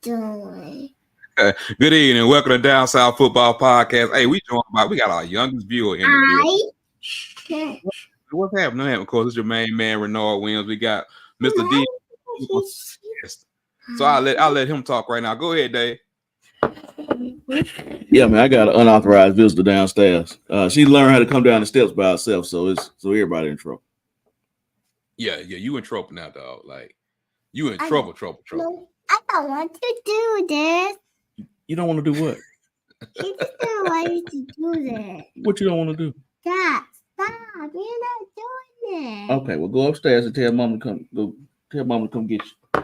doing? Good evening. Welcome to Down South Football Podcast. Hey, we got our youngest viewer in the building. What's happening? Of course, it's your main man, Renard Williams. We got Mr. D. So I'll let him talk right now. Go ahead, Dave. Yeah, man, I got an unauthorized visitor downstairs. She learned how to come down the steps by herself, so everybody in trouble. Yeah, you in trouble now, dog. Like you in trouble. No, I don't want to do this. You don't want to do what? You don't want to do this. What you don't want to do? Stop. You're not doing it. Okay, well, go upstairs and tell mom to come. Tell mom to come get you. All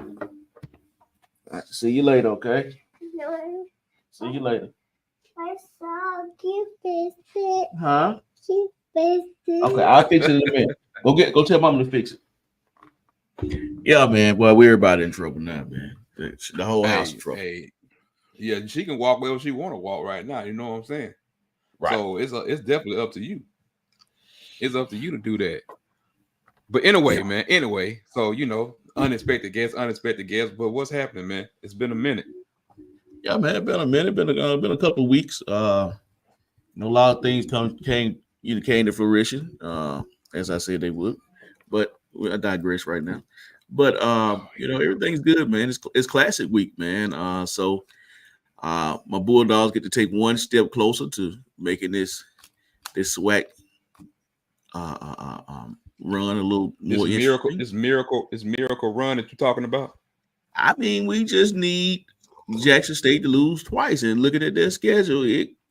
right, see you later, okay? No, See you later. I saw you fix it. Huh? She fixed it. Okay, I'll fix it in a minute. Go tell mom to fix it. Yeah, man. Boy, we're everybody in trouble now, man. The whole house in trouble. Yeah, she can walk wherever she want to walk right now. You know what I'm saying? Right. So it's definitely up to you. It's up to you to do that. But anyway, man. Anyway, so unexpected guests. But what's happening, man? It's been a minute. Yeah, man. It's been a minute. Been a couple of weeks. A lot of things came to fruition. As I said they would. But I digress right now. But everything's good, man. It's classic week, man. So my Bulldogs get to take one step closer to making this SWAC run a little more interesting. This miracle run that you're talking about. I mean, we just need Jackson State to lose twice, and looking at their schedule,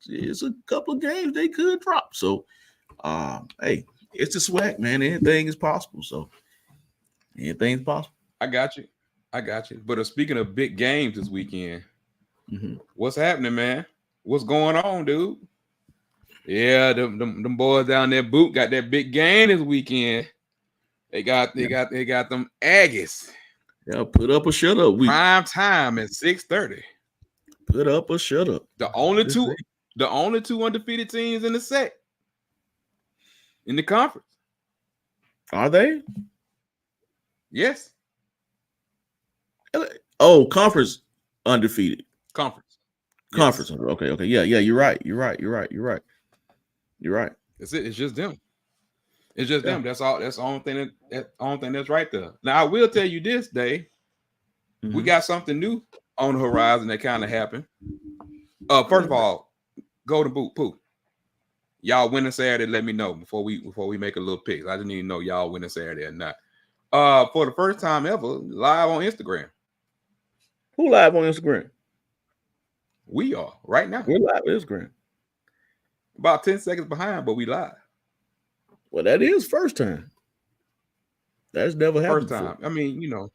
it's a couple of games they could drop. So, hey, it's a SWAC, man. Anything is possible. So, anything's possible. I got you. But speaking of big games this weekend, what's happening, man? What's going on, dude? Yeah, them boys down there boot got that big game this weekend. They got them Aggies. Yeah, put up or shut up. Prime time at 6:30. Put up or shut up. The only two undefeated teams in the SEC. In the conference. Are they? Yes. Oh, conference undefeated. Conference. Yes. Okay. Yeah, you're right. You're right. That's it. It's just them. Them. That's all. That's the only thing that's right there. Now I will tell you this, Dave. We got something new on the horizon that kind of happened. First of all, Golden Boot Pooh. Y'all winning Saturday, let me know before we make a little pick. I just need to know y'all winning Saturday or not. For the first time ever, live on Instagram. Who live on Instagram? We are right now. We're live on Instagram. About 10 seconds behind, but we live. Well, that is first time. That's never happened. First time. Before. I mean,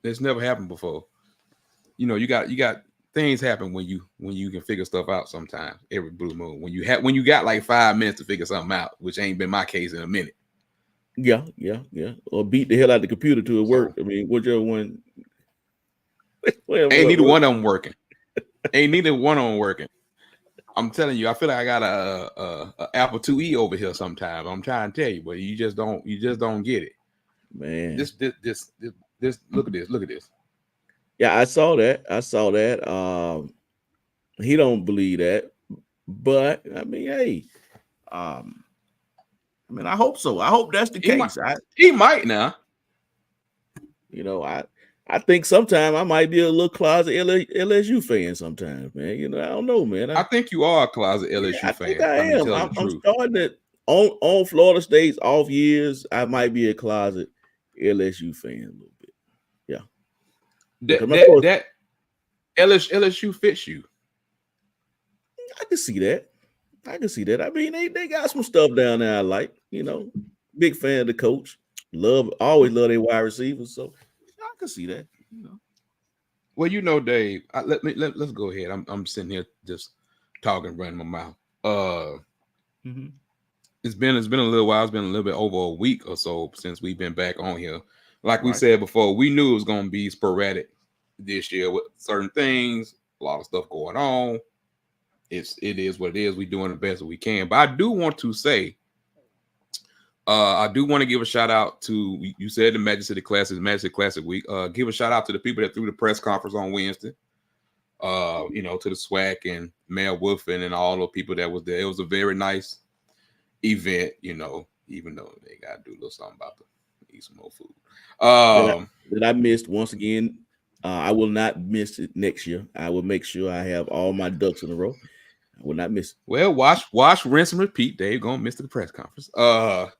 it's never happened before. You got things happen when you can figure stuff out sometimes. Every blue moon. When you got like 5 minutes to figure something out, which ain't been my case in a minute. Yeah. Or beat the hell out of the computer to it work. I mean, whichever one. Ain't neither one of them working. Ain't neither one of them working. I'm telling you, I feel like I got a Apple IIe over here sometimes. I'm trying to tell you, but you just don't get it. Man. This look at this. Yeah, I saw that. He don't believe that. But I mean, hey. I hope so. I hope that's the case. He might now. I think sometimes I might be a little closet LSU fan sometimes, man. I don't know, man. I think you are a closet LSU fan. I think I am. I'm starting to on Florida State's off years. I might be a closet LSU fan a little bit. Yeah. That LSU fits you. I can see that. I mean, they got some stuff down there I like. Big fan of the coach. Always love their wide receivers. So I can see that. Well, Dave. Let's go ahead. I'm sitting here just talking, running my mouth. It's been a little while. It's been a little bit over a week or so since we've been back on here. Like we said before, we knew it was going to be sporadic this year with certain things. A lot of stuff going on. It is what it is. We're doing the best that we can. But I do want to say, I do want to give a shout out to, you said the Magic City Classic Week. Give a shout out to the people that threw the press conference on Wednesday. To the SWAC and Mel Wolfen and all the people that was there. It was a very nice event, even though they got to do a little something about to eat some more food. That I missed once again. I will not miss it next year. I will make sure I have all my ducks in a row. I will not miss it. Well, watch, rinse, and repeat. Dave gonna miss the press conference. Well,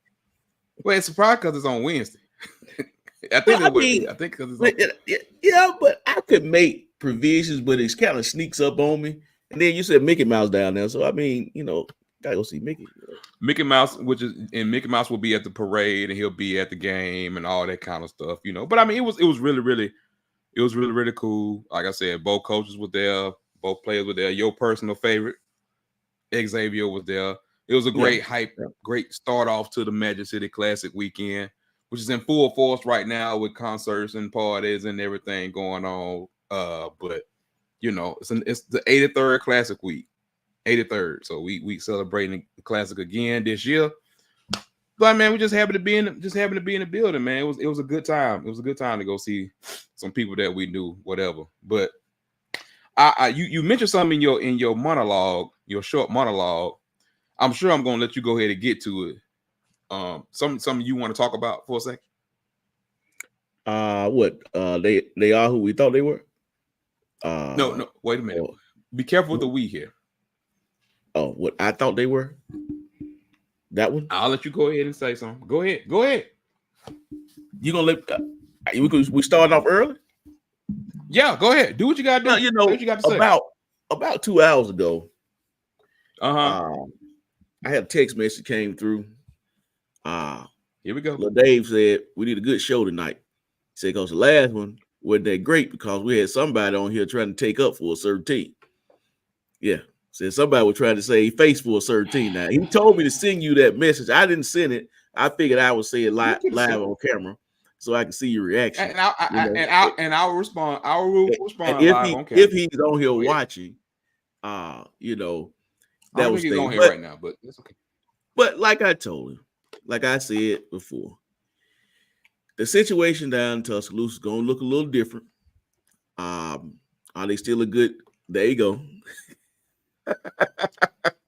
it's surprised because it's on Wednesday. I think because it's but I could make provisions, but it kind of sneaks up on me. And then you said Mickey Mouse down there, so I mean, gotta go see Mickey. Mickey Mouse, Mickey Mouse will be at the parade and he'll be at the game and all that kind of stuff, But I mean, it was really, really, really cool. Like I said, both coaches were there, both players were there. Your personal favorite, Xavier, was there. It was a great great start off to the Magic City Classic weekend, which is in full force right now with concerts and parties and everything going on. But it's the 83rd Classic week. 83rd, so we celebrating the Classic again this year. But man, we just happy to be in the building, man. It was a good time. It was a good time to go see some people that we knew, whatever. But you mentioned something in your monologue, your short monologue. I'm sure I'm gonna let you go ahead and get to it. Something you want to talk about for a second? They are who we thought they were. No, wait a minute. Be careful with the we here. Oh, what I thought they were? That one? I'll let you go ahead and say something. Go ahead. You gonna we starting off early? Yeah, go ahead. Do what you gotta do. What you got to say. About 2 hours ago. I had a text message came through. Here we go. Lil Dave said we need a good show tonight. He said because the last one wasn't that great because we had somebody on here trying to take up for a certain team. Yeah. Said somebody was trying to say face for a certain team. Now he told me to send you that message. I didn't send it. I figured I would say it live on camera so I can see your reaction. And I'll respond. I will respond live on camera. If he's on here watching, that was he's on here right now, but it's okay. But like I told him, like I said before, the situation down in Tuscaloosa is gonna look a little different. Are they still a good? There you go.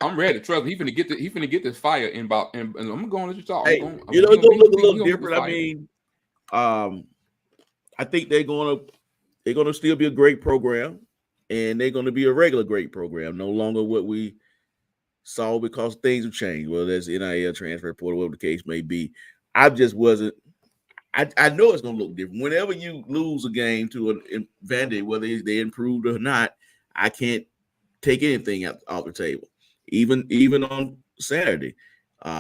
I'm ready. Trust me. He finna get this fire in about. And I'm going to let you talk. Hey, it's gonna look a little different. I mean, I think they're gonna still be a great program, and they're gonna be a regular great program. No longer what we saw because things have changed. Whether that's NIL transfer portal, whatever the case may be. I just wasn't. I know it's gonna look different. Whenever you lose a game to a Vandy, whether they improved or not, I can't take anything off the table. Even on Saturday,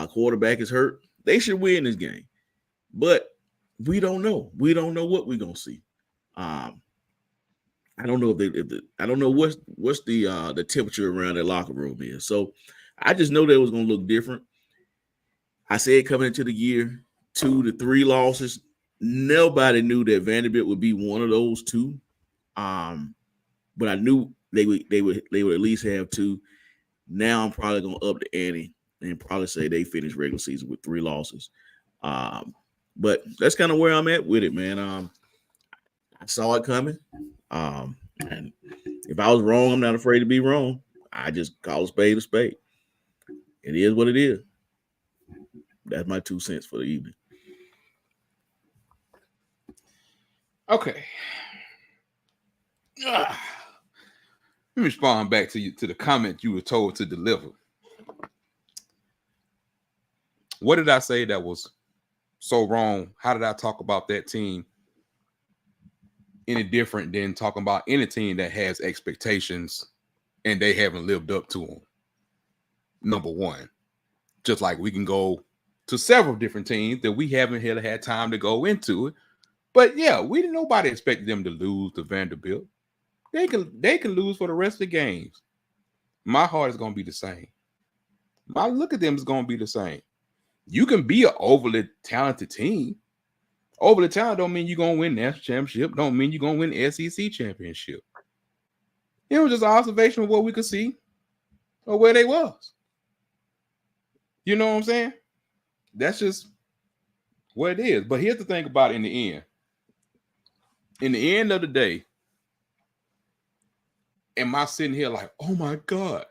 quarterback is hurt. They should win this game, but we don't know. We don't know what we're gonna see. I don't know I don't know what's the temperature around their locker room is. So I just know that it was gonna look different. I said coming into the year, 2 to 3 losses. Nobody knew that Vanderbilt would be one of those 2. But I knew they would at least have 2. Now I'm probably gonna up the ante and probably say they finished regular season with 3 losses. But that's kind of where I'm at with it, man. I saw it coming. And if I was wrong, I'm not afraid to be wrong. I just call a spade a spade. It is what it is. That's my 2 cents for the evening. Okay. Let me respond back to the comment you were told to deliver. What did I say that was so wrong? How did I talk about that team any different than talking about any team that has expectations and they haven't lived up to them? Number one, just like we can go to several different teams that we haven't had time to go into it. But yeah, nobody expected them to lose to Vanderbilt. They can lose for the rest of the games. My heart is going to be the same. My look at them is going to be the same. You can be an overly talented team. Overly talented don't mean you're going to win national championship. Don't mean you're going to win SEC championship. It was just an observation of what we could see or where they was. You know what I'm saying? That's just what it is. But here's the thing about it in the end. In the end of the day, am I sitting here like, oh my God?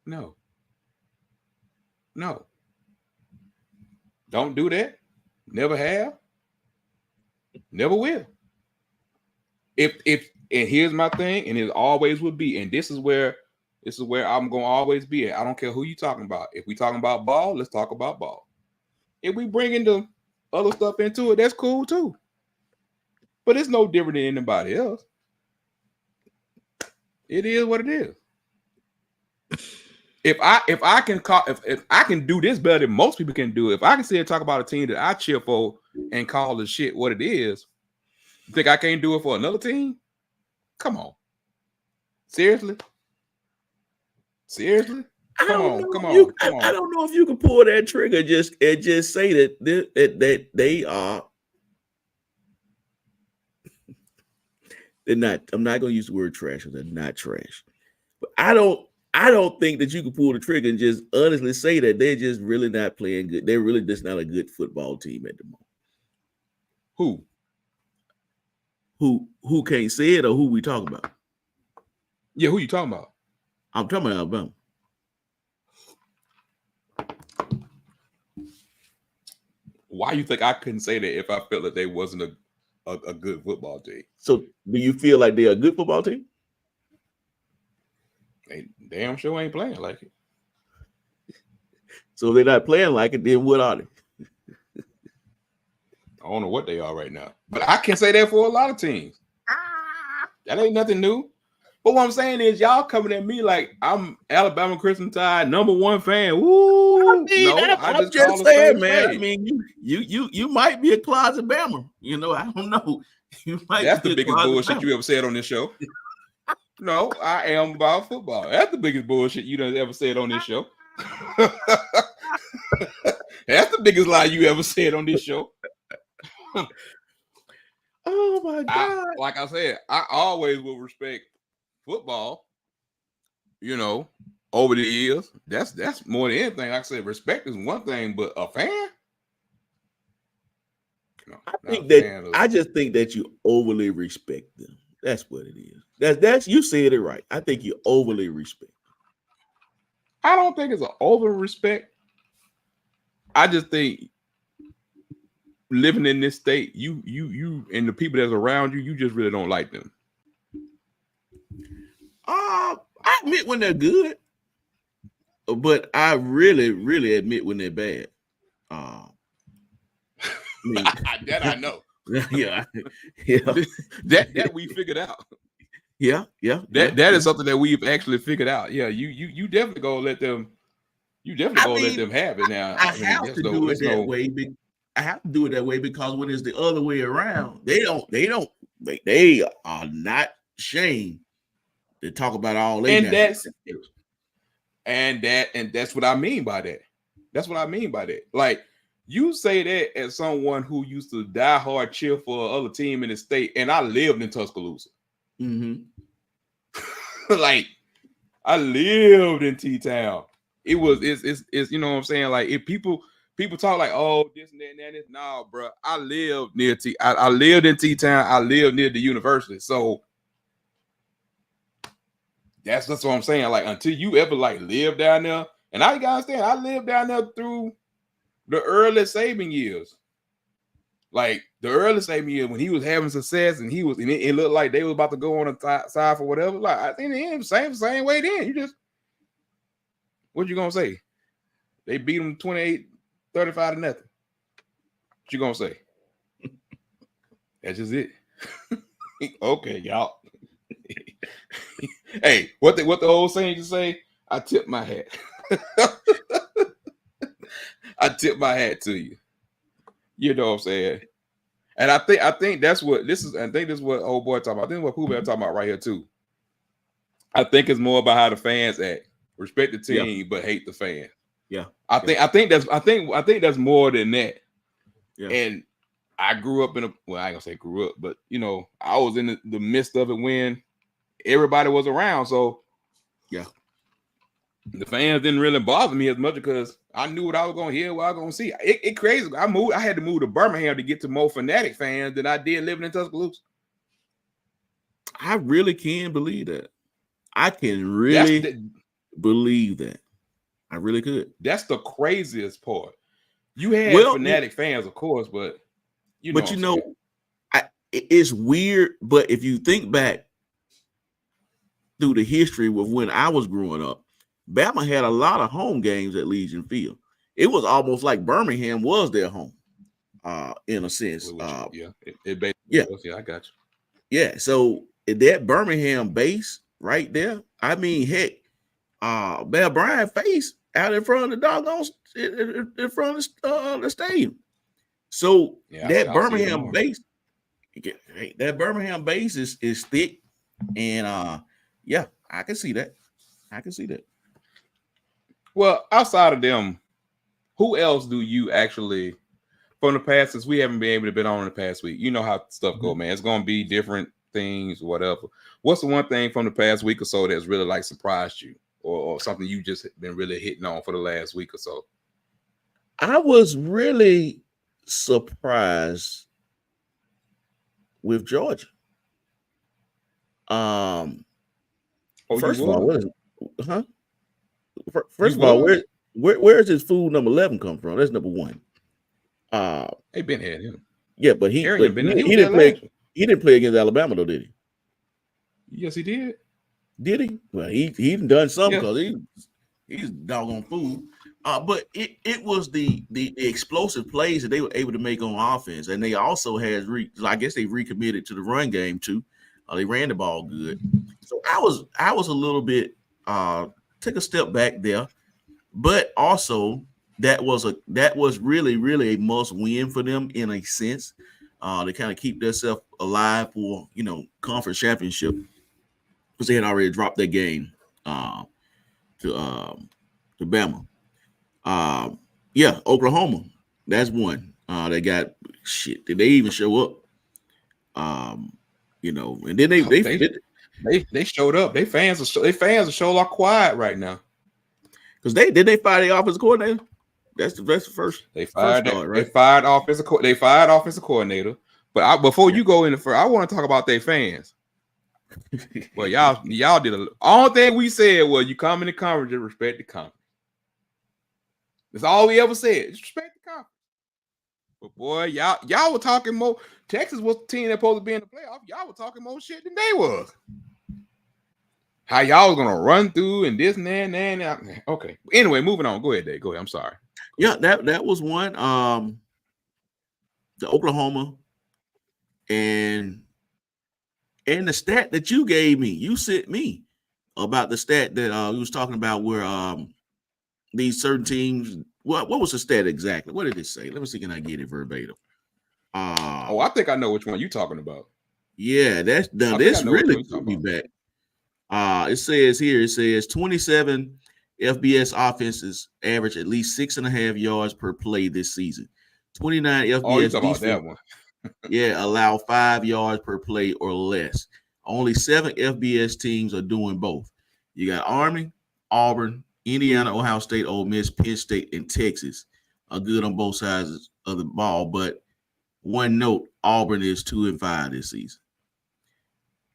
No. Don't do that. Never have. Never will. If and here's my thing, and it always will be, and this is where I'm gonna always be at. I don't care who you talking about. If we talking about ball, let's talk about ball. If we bring in the other stuff into it, that's cool too. But it's no different than anybody else. It is what it is. If I can do this better than most people can do, if I can sit and talk about a team that I cheer for and call the shit what it is, you think I can't do it for another team? Come on. Seriously? Come on. I don't know if you can pull that trigger and just say that they are. They're not. I'm not going to use the word trash. They're not trash. But I don't think that you can pull the trigger and just honestly say that they're just really not playing good. They're really just not a good football team at the moment. Who can't say it, or who we talking about? Yeah, who you talking about? I'm talking about Alabama. Why you think I couldn't say that if I felt that they wasn't a good football team? So do you feel like they're a good football team? They damn sure ain't playing like it. So if they're not playing like it, then what are they? I don't know what they are right now. But I can say that for a lot of teams. That ain't nothing new. But what I'm saying is y'all coming at me like I'm Alabama Crimson Tide #1 fan. Woo! I'm just saying, man. I mean, you might be a closet Bama. You know, I don't know. That's the biggest bullshit you ever said on this show. No, I am about football. That's the biggest bullshit you done ever said on this show. That's the biggest lie you ever said on this show. Oh my God. Like I said, I always will respect football, you know, over the years. That's more than anything. Like I said, respect is one thing, but a fan? No, I just think that you overly respect them. That's what it is. That's you said it right. I think you overly respect them. I don't think it's an over respect. I just think living in this state, you and the people that's around you, you just really don't like them. I admit when they're good, but I really, really admit when they're bad. That I know. Yeah. That we figured out. Yeah. That is something that we've actually figured out. Yeah, you definitely gonna let them. You definitely gonna let them have it now. I have to do it that way. I have to do it that way because when it's the other way around, they are not ashamed to talk about all that. And that's what I mean by that. That's what I mean by that. Like, you say that as someone who used to die hard cheer for another team in the state, and I lived in Tuscaloosa. Mm-hmm. Like, I lived in T-Town. It's you know what I'm saying? Like, if people talk like, oh, this and that and that, no, bro. I lived near I lived in T-Town. I lived near the university. So that's what I'm saying. Like, until you ever like live down there, and I gotta understand, I lived down there through the early Saban years. Like the early Saban years when he was having success and it looked like they was about to go on the side for whatever. Like, I think the same way then. You just, what you gonna say? They beat them 28-35 to nothing. What you gonna say? That's just it. Okay, y'all. Hey, what the old saying you say? I tip my hat. I tip my hat to you. You know what I'm saying? And I think that's what this is. I think this is what old boy talking about. I think what Pooh Bear talking about right here too. I think it's more about how the fans act. Respect the team, but hate the fan. Yeah. I think that's more than that. Yeah. And I grew up I ain't gonna say grew up, but you know, I was in the midst of it when everybody was around. So yeah. The fans didn't really bother me as much because I knew what I was going to hear, what I was going to see. It crazy. I had to move to Birmingham to get to more Fanatic fans than I did living in Tuscaloosa. I really can believe that. I can really believe that. I really could. That's the craziest part. You had fanatic fans, of course, but it's weird. But if you think back through the history of when I was growing up, Bama had a lot of home games at Legion Field. It was almost like Birmingham was their home, in a sense. It basically was. Yeah, I got you. Yeah, so that Birmingham base right there, I mean, heck, Bear Bryant face out in front of the doggone in front of the stadium. So that Birmingham base is thick, and I can see that. Well, outside of them, who else do you actually from the past, since we haven't been able to be on in the past week? You know how stuff go, man. It's gonna be different things, whatever. What's the one thing from the past week or so that's really like surprised you, or something you just been really hitting on for the last week or so? I was really surprised with Georgia. First of all, First of all, where's his food number 11 come from? That's number one. They been had him. Yeah, but he didn't play. He didn't play against Alabama though, did he? Yes, he did. Did he? Well, he done something because he's doggone fool. But it was the explosive plays that they were able to make on offense, and they also had I guess they recommitted to the run game too. They ran the ball good, so I was a little bit took a step back there, but also that was really a must win for them in a sense. To kind of keep themselves alive for conference championship, because they had already dropped their game to Bama. Oklahoma, that's one. They got shit. Did they even show up? And then they showed up. They fans are show like quiet right now. Because they fire the offensive coordinator. That's the first. They fired offensive coordinator. But before you go in the first, I want to talk about their fans. Well, y'all did all thing we said was you come in the conference and respect the conference. That's all we ever said. Just respect the conference. But boy, y'all were talking more. Texas was the team that's supposed to be in the playoff. Y'all were talking more shit than they was. How y'all was gonna run through and this and that and that. Okay. Anyway, moving on. Go ahead, Dave. Go ahead. I'm sorry. Yeah, that was one. The Oklahoma and the stat that you gave me, you sent me about the stat that we was talking about where these certain teams. What was the stat exactly? What did it say? Let me see. Can I get it verbatim? I think I know which one you're talking about. Yeah, this really took me back. It says 27 FBS offenses average at least 6.5 yards per play this season. 29 FBS defense, allow 5 yards per play or less. Only 7 FBS teams are doing both. You got Army, Auburn, Indiana, Ohio State, Ole Miss, Penn State, and Texas are good on both sides of the ball. But one note, Auburn is 2-5 this season.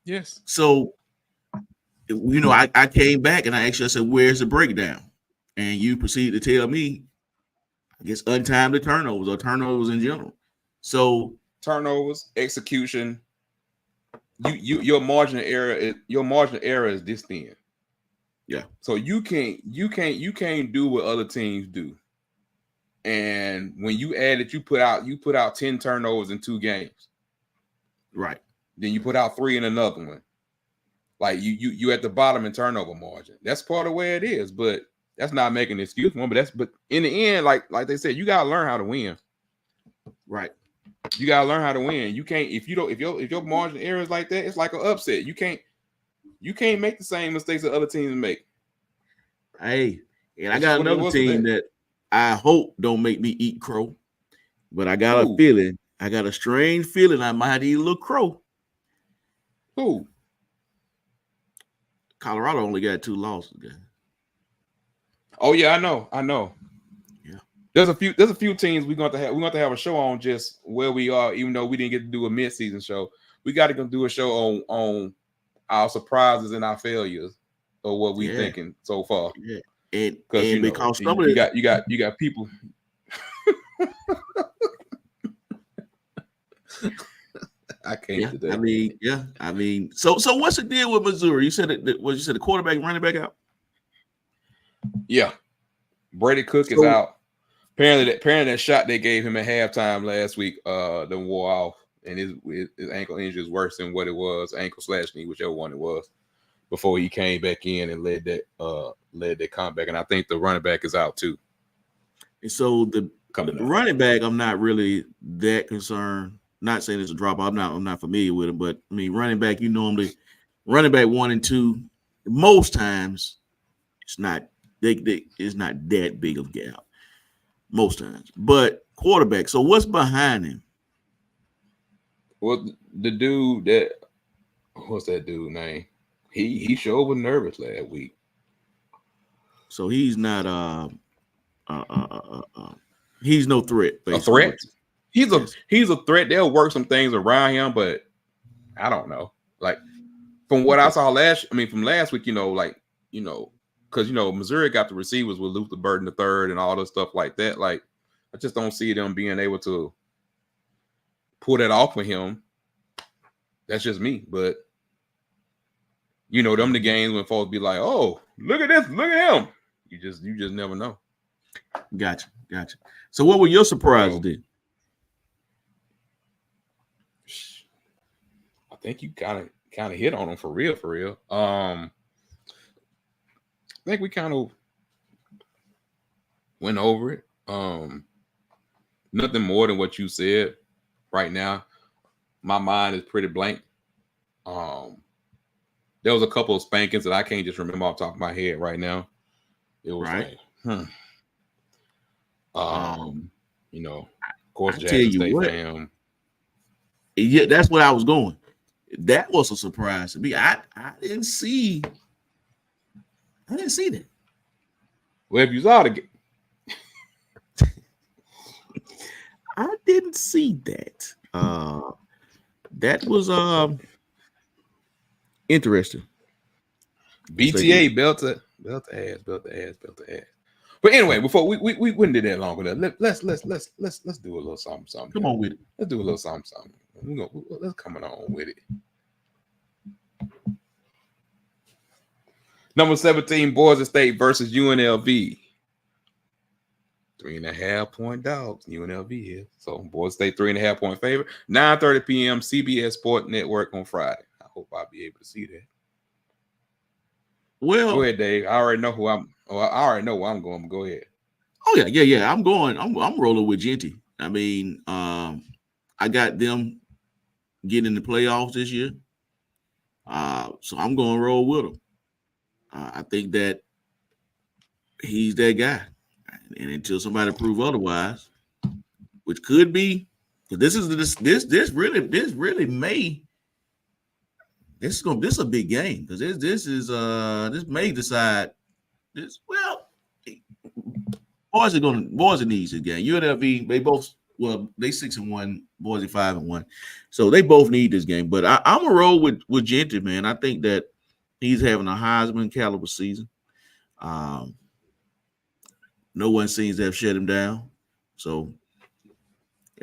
Yes. So, I came back and I said, where's the breakdown? And you proceeded to tell me, I guess, untimed turnovers or turnovers in general. So turnovers, execution, your margin of error is this thin. Yeah. So you can't do what other teams do. And when you add it, you put out 10 turnovers in 2 games. Right. Then you put out 3 in another one. Like you at the bottom in turnover margin. That's part of where it is, but that's not making an excuse for them. But in the end, like they said, you gotta learn how to win. Right. You gotta learn how to win. You can't if your margin of error is like that, it's like an upset. You can't make the same mistakes that other teams make. Hey, and I got another team that I hope don't make me eat crow, but I got a feeling. I got a strange feeling I might eat a little crow. Who? Colorado only got 2 losses. Oh yeah, I know. Yeah. There's a few teams we're going to have a show on just where we are, even though we didn't get to do a mid-season show. We got to do a show on our surprises and our failures or what we thinking so far. Yeah. And because some of you got people. I can't today. I mean, so what's the deal with Missouri? You said the quarterback, running back out? Yeah. Brady Cook is out. Apparently that shot they gave him at halftime last week then wore off, and his ankle injury is worse than what it was, ankle/knee, whichever one it was, before he came back in and led that comeback. And I think the running back is out too. And so the running back, I'm not really that concerned. Not saying it's a drop. I'm not familiar with him, but I mean, running back, you normally running back 1 and 2. Most times, it's not it's not that big of a gap. Most times, but quarterback. So what's behind him? Well, the dude what's that dude name? He sure was nervous last week. So he's not he's no threat. Basically. A threat? He's a threat. They'll work some things around him, but I don't know. Like from what I saw from last week, because Missouri got the receivers with Luther Burden III and all this stuff like that. Like I just don't see them being able to pull that off with him. That's just me, but them the games when folks be like, "Oh, look at this, look at him." You just never know. Gotcha. So what were your surprises then? I think you kind of hit on them for real. I think we kind of went over it. Nothing more than what you said. Right now, my mind is pretty blank. There was a couple of spankings that I can't just remember off the top of my head right now. It was of course, Jackson State fam. Yeah, that's what I was going. That was a surprise to me. I didn't see that. Well, if you saw the game, I didn't see that. That was interesting. BTA built the ass. But anyway, before we wouldn't do that long enough. Let's do a little something. Come on with it. Let's do a little something. Let's come on with it. Number 17, Boise State versus UNLV. 3.5 point dogs. UNLV here. So Boise State 3.5 point favorite. 9:30 p.m. CBS Sport Network on Friday. I hope I'll be able to see that. Well, go ahead, Dave. I already know where I'm going. Go ahead. Oh yeah. I'm rolling with Genty. I mean, I got them getting in the playoffs this year. So I'm going to roll with him. I think that he's that guy. And until somebody prove otherwise, which could be, because this is a big game, because this may decide this. Well, Boise needs this game. UNLV, they 6-1, Boise 5-1, so they both need this game. But I'm gonna roll with Genty, man. I think that he's having a Heisman caliber season. No one seems to have shut him down. So,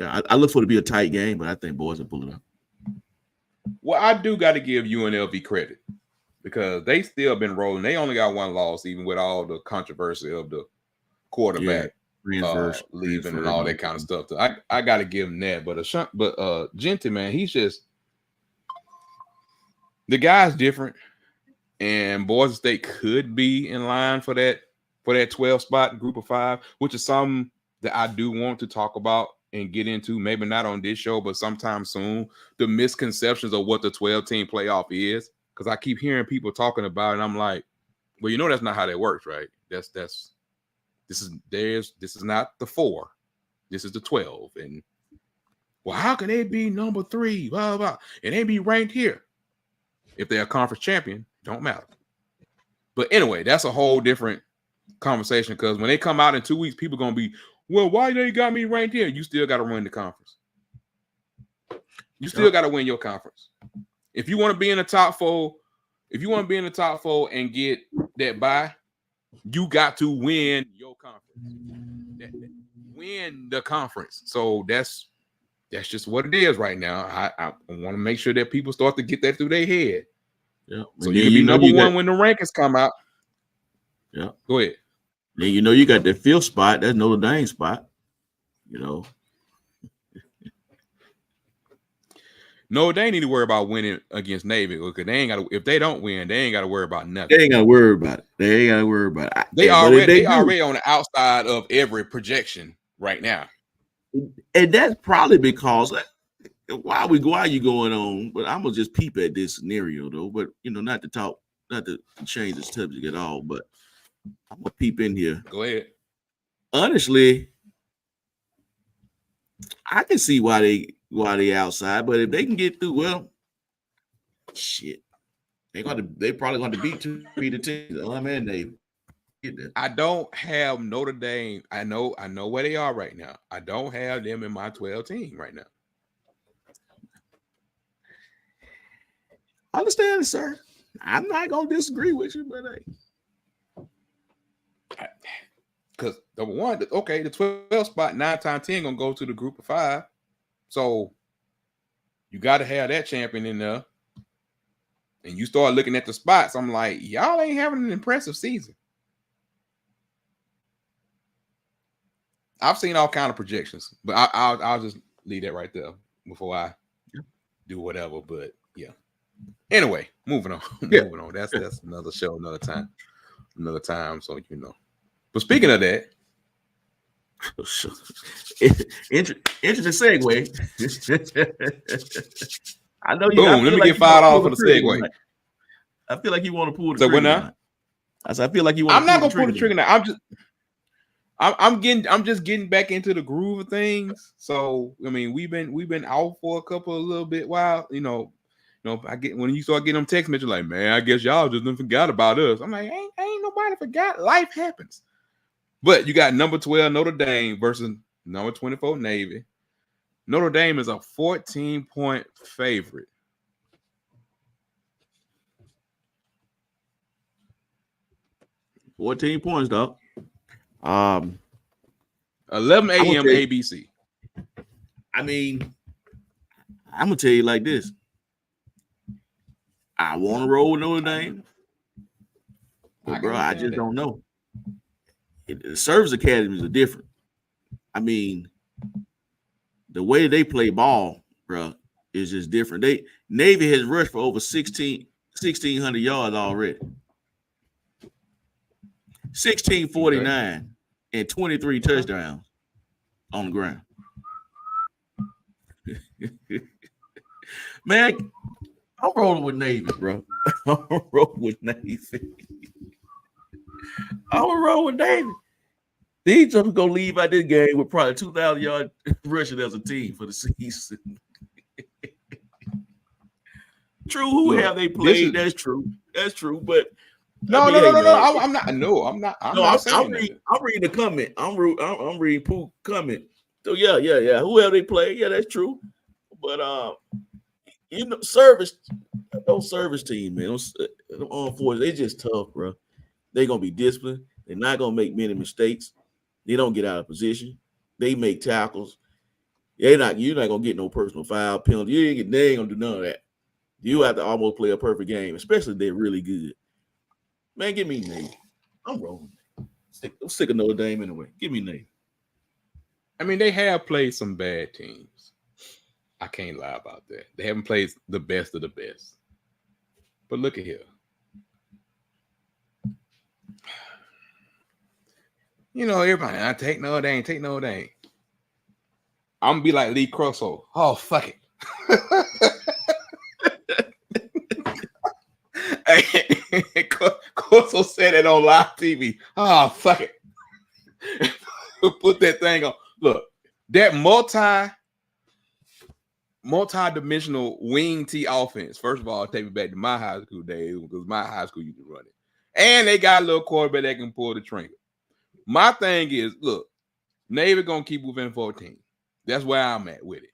yeah, I look for it to be a tight game, but I think boys will pull it up. Well, I do got to give UNLV credit because they still been rolling. They only got one loss, even with all the controversy of the quarterback leaving and all that kind of stuff. I got to give him that. But Genty, man, he's just the guy's different, and Boise State could be in line for that 12 spot group of 5, which is something that I do want to talk about and get into, maybe not on this show, but sometime soon, the misconceptions of what the 12-team playoff is. Because I keep hearing people talking about it, and I'm like, well, that's not how that works, right? This is not the 4. This is the 12. And well, how can they be number 3? Blah, blah, and they be ranked here? If they're a conference champion, don't matter. But anyway, that's a whole different conversation, because when they come out in 2 weeks, people gonna be, well, why they got me ranked here? You still got to win the conference. You still got to win your conference. If you want to be in the top 4 if you want to be in the top 4 and get that bye, you got to win your conference. Win the conference. So that's just what it is right now. I want to make sure that people start to get that through their head. Yeah. So you can be number 1 when the rankings come out. Yeah. Go ahead. Then you got that 5th spot. That's Notre Dame spot. No, they need to worry about winning against Navy because they ain't got to. If they don't win, they ain't got to worry about nothing. They ain't got to worry about it. They already on the outside of every projection right now. And that's probably because why are you going on? But I'm gonna just peep at this scenario though. But not to change the subject at all. But I'm gonna peep in here. Go ahead. Honestly, I can see why they outside, but if they can get through, well, shit, they probably going to beat 2 the teams. I don't have Notre Dame. I know where they are right now. I don't have them in my 12 team right now. I understand, sir. I'm not gonna disagree with you, but because number one, okay, the 12 spot 9 times 10 gonna go to the group of 5. So you got to have that champion in there. And you start looking at the spots. I'm like, y'all ain't having an impressive season. I've seen all kind of projections, but I'll just leave that right there before I do whatever. But yeah. Anyway, moving on. Moving on. That's another show, another time. So But speaking of that, interesting segue. I know you. Boom. Let me get fired off for the segue. I feel like you want to pull the trigger. So what now? I feel like you want. I'm not gonna pull the trigger now. I'm just getting back into the groove of things. So I mean, we've been out for a little bit while. I get when you start getting them text messages like, man, I guess y'all just done forgot about us. I'm like, ain't nobody forgot. Life happens. But you got number 12 Notre Dame versus number 24 Navy. Notre Dame is a 14-point favorite. $14 points, dog. 11 a.m. ABC. I mean, I'm gonna tell you like this. I want to roll with Notre Dame, but bro, I just don't know. The service academies are different. I mean, the way they play ball, bro, is just different. Navy has rushed for over 1,600 yards already. 1,649 and 23 touchdowns on the ground. Man, I'm rolling with Navy, bro. I'm rolling with Navy. I'm rolling with Navy. These just gonna leave out this game with probably 2,000 yards rushing as a team for the season. True. Who have they played? That's true. That's true. But no. I'm not. No, I'm not. I'm reading the comment. I'm reading Pooh comment. So yeah. Who have they played? Yeah, that's true. But service, those service team, man, them armed forces, they just tough, bro. They gonna be disciplined. They're not gonna make many mistakes. They don't get out of position. They make tackles. You're not gonna get no personal foul penalty. They ain't gonna do none of that. You have to almost play a perfect game, especially if they're really good. Man, give me Navy. I'm rolling. I'm sick of Notre Dame anyway. Give me Navy. I mean, they have played some bad teams. I can't lie about that. They haven't played the best of the best. But look at here. Everybody, I take Notre Dame. I'm gonna be like Lee Corso. Oh, fuck it. Hey, Corso said it on live TV. Oh, fuck it. Put that thing on. Look, that multi-dimensional wing T offense. First of all, take me back to my high school days because my high school used to run it. And they got a little quarterback that can pull the trigger. My thing is, look, Navy gonna keep moving 14. That's where I'm at with it.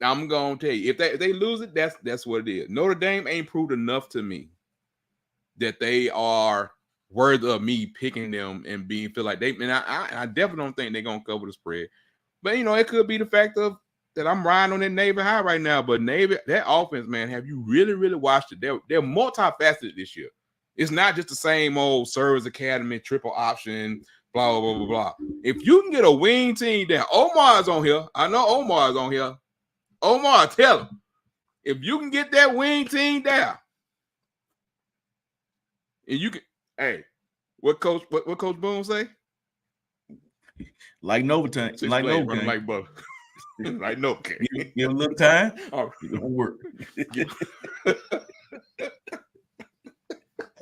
I'm gonna tell you, if they lose it, that's what it is. Notre Dame ain't proved enough to me that they are worthy of me picking them and feel like they. And I definitely don't think they're gonna cover the spread. But it could be the fact of that I'm riding on that Navy high right now. But Navy, that offense, man, have you really watched it? They're multifaceted this year. It's not just the same old service academy, triple option, blah, blah, blah, blah. If you can get a wing team down, Omar's on here. I know Omar's on here. Omar, tell him. If you can get that wing team down, and you can, hey, what Coach Boone say? Like Novocaine. Like Novocaine. Like butter. Like Novocaine. Give a little time. Oh, it don't work.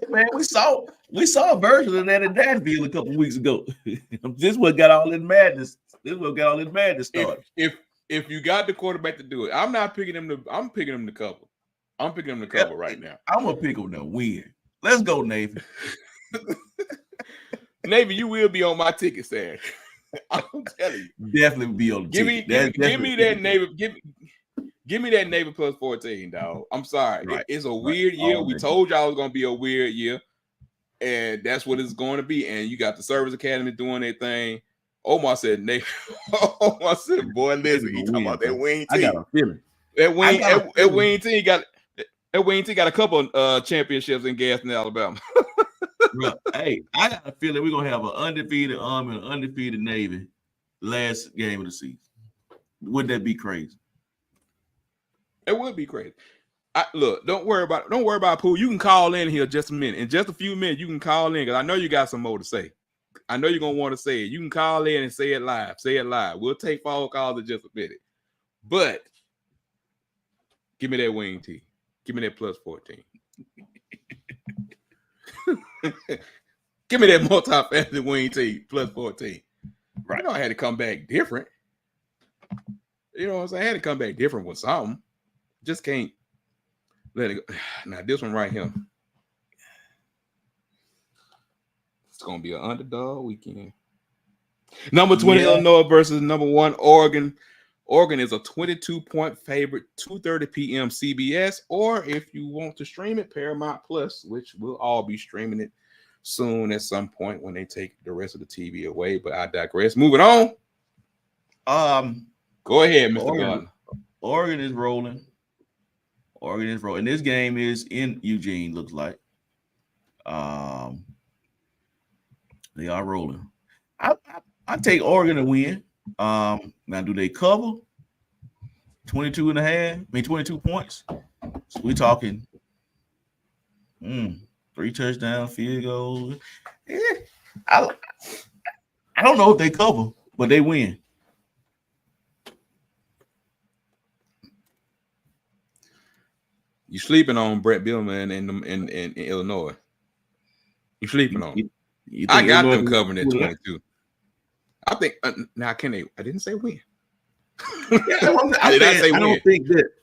Man, we saw a version of that in Nashville a couple weeks ago. This what got all this madness. Started. If you got the quarterback to do it, I'm not picking him to. I'm picking him to cover. I'm picking him to cover right now. I'm gonna pick him to win. Let's go, Navy. Navy, you will be on my ticket stand. I'm telling you, definitely be on the ticket. Give me that Navy. Give me that Navy plus 14, dog. I'm sorry. Right. It's a weird year. We told y'all it was gonna be a weird year, and that's what it's going to be. And you got the Service Academy doing their thing. Omar said, Navy. Omar said, boy, listen, he talking about that wing team. I got a feeling. That wing team got a couple championships in Gaston, Alabama. Bro, hey, I got a feeling we're gonna have an undefeated Army and an undefeated Navy last game of the season. Wouldn't that be crazy? It would be crazy. Look, don't worry about Pooh. You can call in here just a minute. In just a few minutes, you can call in because I know you got some more to say. I know you're gonna want to say it. You can call in and say it live. Say it live. We'll take phone calls in just a minute. But give me that wing tee. Give me that plus 14. Give me that multi-faceted wing tee plus 14. Right. I had to come back different. You know what I'm saying? I had to come back different with something. Just can't let it go. Now, this one right here. It's going to be an underdog weekend. Number 20, Illinois versus number 1, Oregon. Oregon is a 22-point favorite, 2:30 p.m. CBS, or if you want to stream it, Paramount Plus, which we'll all be streaming it soon at some point when they take the rest of the TV away. But I digress. Moving on. Go ahead, Mr. Gardner. Oregon is rolling. This game is in Eugene, looks like. They are rolling. I take Oregon to win. Now, do they cover 22 and a half? 22 points. So we're talking 3 touchdown field goals. Yeah, I don't know if they cover, but they win. You sleeping on Brett Bielema in Illinois? You sleeping on him? I got them covering at 22. I think now can they? I didn't say win. I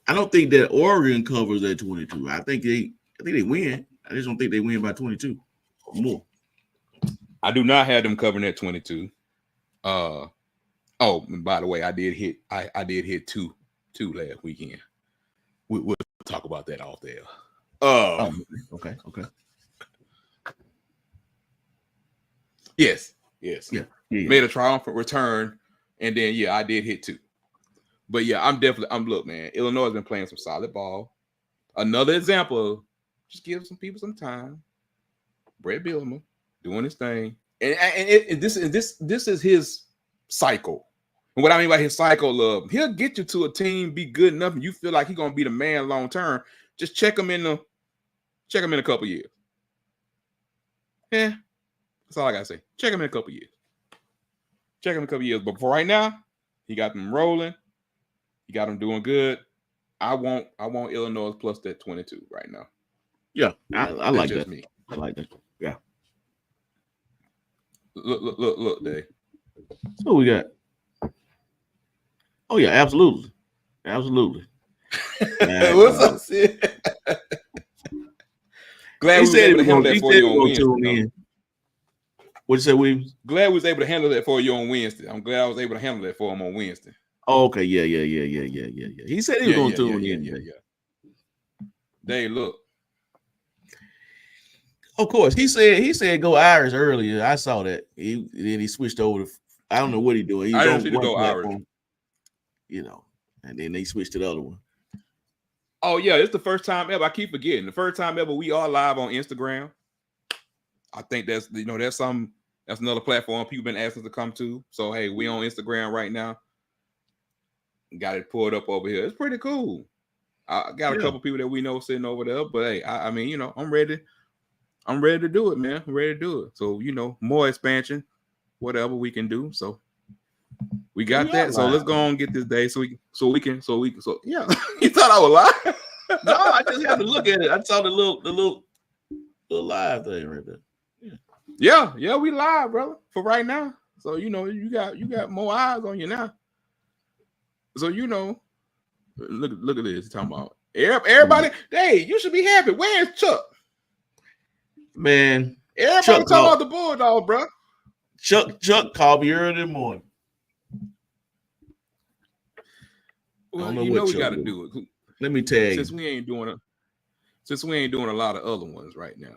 don't think that Oregon covers at 22. I think they win. I just don't think they win by 22 or more. I do not have them covering at 22. Oh, and by the way, I did hit two last weekend. We'll talk about that off there. Okay. Yes. Yeah. Made a triumphant return, and then I did hit 2. But look, man, Illinois has been playing some solid ball. Another example, just give some people some time. Brett Bielema doing his thing, and this is his cycle. And what I mean by his cycle, he'll get you to a team, be good enough, and you feel like he's gonna be the man long term. Just check him in a couple years. Yeah, that's all I gotta say. Check him in a couple years. But for right now, he got them rolling. He got them doing good. I want Illinois plus that 22 right now. Yeah, I like that. Me. I like that. Yeah. Look, Dave. So we got. Oh yeah, absolutely. What's up, Sid? Glad we said able to handle that for you on Wednesday. What'd you say, Williams? Glad we was able to handle that for you on Wednesday. I'm glad I was able to handle that for him on Wednesday. Oh, okay, yeah. He said he was going to tune in. Yeah. Dave, look. Of course, he said go Irish earlier. I saw that. Then he switched over to. I don't know what he's doing. He's I didn't on see to one go platform, Irish. you know, and then they switched to the other one. Oh yeah, it's the first time ever. I keep forgetting. The first time ever we are live on Instagram. I think that's that's another platform people been asking us to come to. So hey, we on Instagram right now. Got it pulled up over here. It's pretty cool. I got a couple people that we know sitting over there, but hey, I mean, you know, I'm ready. I'm ready to do it, man. I'm ready to do it. So, you know, more expansion, whatever we can do. So we got that. So let's go on and get this day so we can yeah. You thought I was lying? No, I just had to look at it. I saw the little live thing right there. Yeah, we live, brother, for right now. So you know, you got more eyes on you now. So you know, look at this. You're talking about everybody. Hey, you should be happy. Where's Chuck? Man, everybody talking about the Bulldog, bro. Chuck called me early in the morning. Well, you know we got to do it. Let me tell you. Since we ain't doing a lot of other ones right now.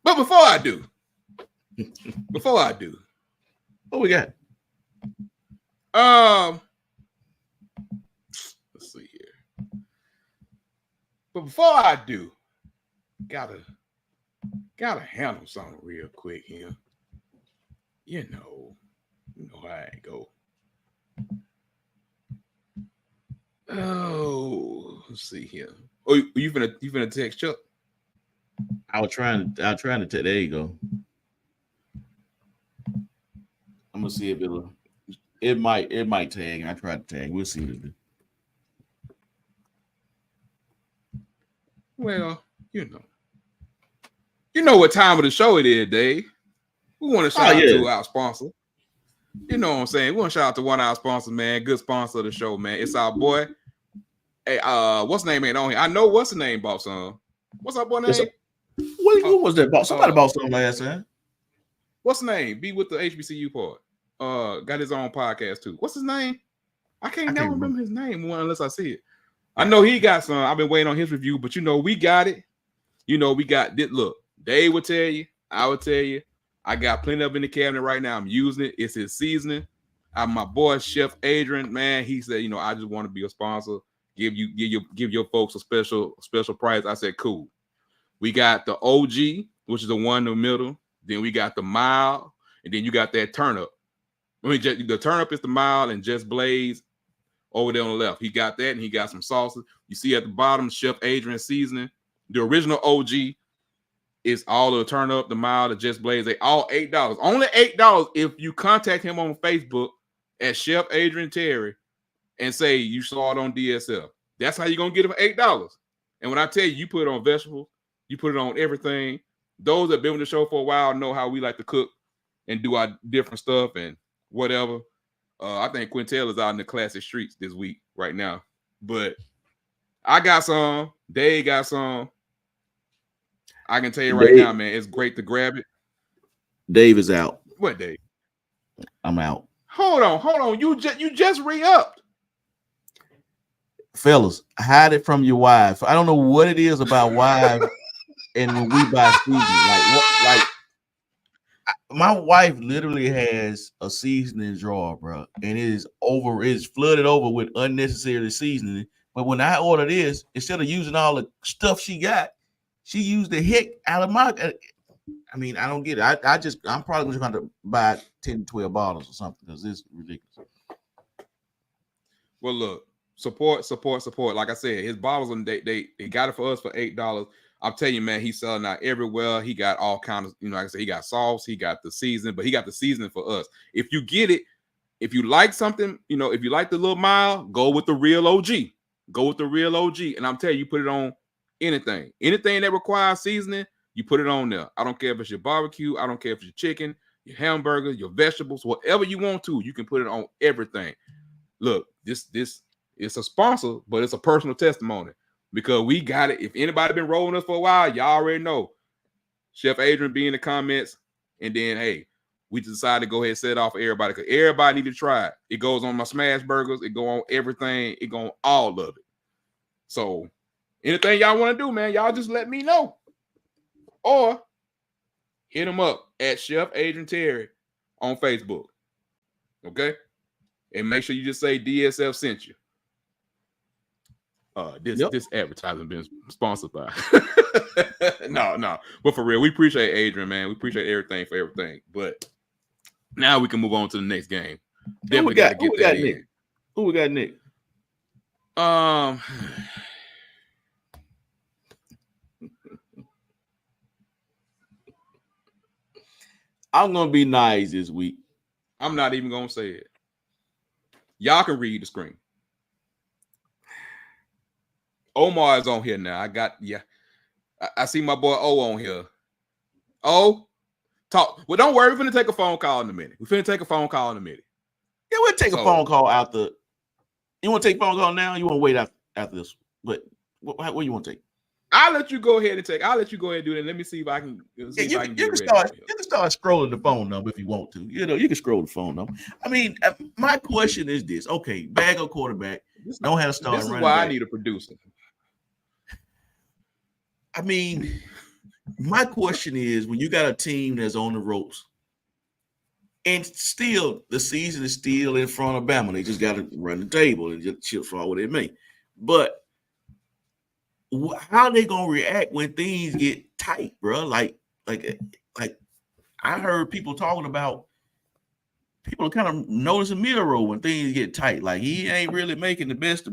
But before I do, what we got? Let's see here. But before I do, gotta handle something real quick here. You know how I go. Oh, let's see here. Oh, you finna text Chuck? I was trying to there you go. I'm gonna see if it might tag. I tried to tag. We'll see what it do. Well, you know what time of the show it is, Dave. We want to shout out to our sponsor. You know what I'm saying? We want to shout out to one of our sponsors, man. Good sponsor of the show, man. It's our boy. Hey, what's the name ain't on here? I know what's the name bought some. What's our boy name? What was that? Somebody bought something last time. What's the name? Be with the HBCU part. Got his own podcast too. What's his name? I can't never remember his name unless I see it. I know he got some. I've been waiting on his review, but you know, we got it. You know, we got this. Look, Dave would tell you, I would tell you, I got plenty of it in the cabinet right now. I'm using it. It's his seasoning. My boy Chef Adrian, man, he said, you know, I just want to be a sponsor. Give your folks a special price. I said, cool. We got the OG, which is the one in the middle. Then we got the mild, and then you got that turnip. I mean, the turnip is the mild and just Blaze over there on the left. He got that, and he got some sauces. You see at the bottom, Chef Adrian seasoning. The original OG is all of the turnip, the mild, the just Blaze. They all $8. Only $8 if you contact him on Facebook at Chef Adrian Terry and say you saw it on DSL. That's how you're gonna get him $8. And when I tell you, you put it on vegetables, you put it on everything. Those that been with the show for a while know how we like to cook and do our different stuff and whatever. I think Quintel is out in the classic streets this week right now. But I got some. Dave got some. I can tell you right now, man, it's great to grab it. Dave is out. What, Dave? I'm out. Hold on. You just re-upped. Fellas, hide it from your wife. I don't know what it is about wives and when we buy seasoning. My wife literally has a seasoning drawer, bro, and it's flooded over with unnecessary seasoning. But when I order this, instead of using all the stuff she got, she used the heck out of my. I mean, I don't get it. I'm probably just going to buy 10, 12 bottles or something because it's ridiculous. Well, look, support. Like I said, his bottles, and they got it for us for $8. I'm telling you, man, he's selling out everywhere. He got all kinds of, like I said, he got sauce, he got the seasoning, but he got the seasoning for us. If you get it, if you like something, if you like the little mild, go with the real OG. Go with the real OG. And I'm telling you, put it on anything that requires seasoning, you put it on there. I don't care if it's your barbecue. I don't care if it's your chicken, your hamburger, your vegetables, whatever you want to, you can put it on everything. Look, this it's a sponsor, but it's a personal testimony because we got it. If anybody been rolling us for a while, y'all already know. Chef Adrian be in the comments. And then, hey, we decided to go ahead and set it off for everybody because everybody need to try it. It goes on my smash burgers. It go on everything. It go on all of it. So anything y'all want to do, man, y'all just let me know. Or hit him up at Chef Adrian Terry on Facebook. Okay? And make sure you just say DSF sent you. This advertising been sponsored by. No. But for real, we appreciate Adrian, man. We appreciate everything for everything. But now we can move on to the next game. Definitely got to get that in. Who we got, Nick? I'm gonna be nice this week. I'm not even gonna say it. Y'all can read the screen. Omar is on here now. I see my boy O on here. O, talk. Well, don't worry. We're finna take a phone call in a minute. Yeah, we'll take a phone call after. You want to take a phone call now? Or you want to wait after this? But what you want to take? I'll let you go ahead and do it. And let me see if I can. You can start scrolling the phone number if you want to. You know, you can scroll the phone number. I mean, my question is this: okay, bag of quarterback. Don't have to start. This is why back. I need a producer. I mean, my question is, when you got a team that's on the ropes, and still the season is still in front of Bama, they just got to run the table and just chill for what they may. But how they gonna react when things get tight, bro? Like I heard people talking about people kind of noticing Miro when things get tight. Like he ain't really making the best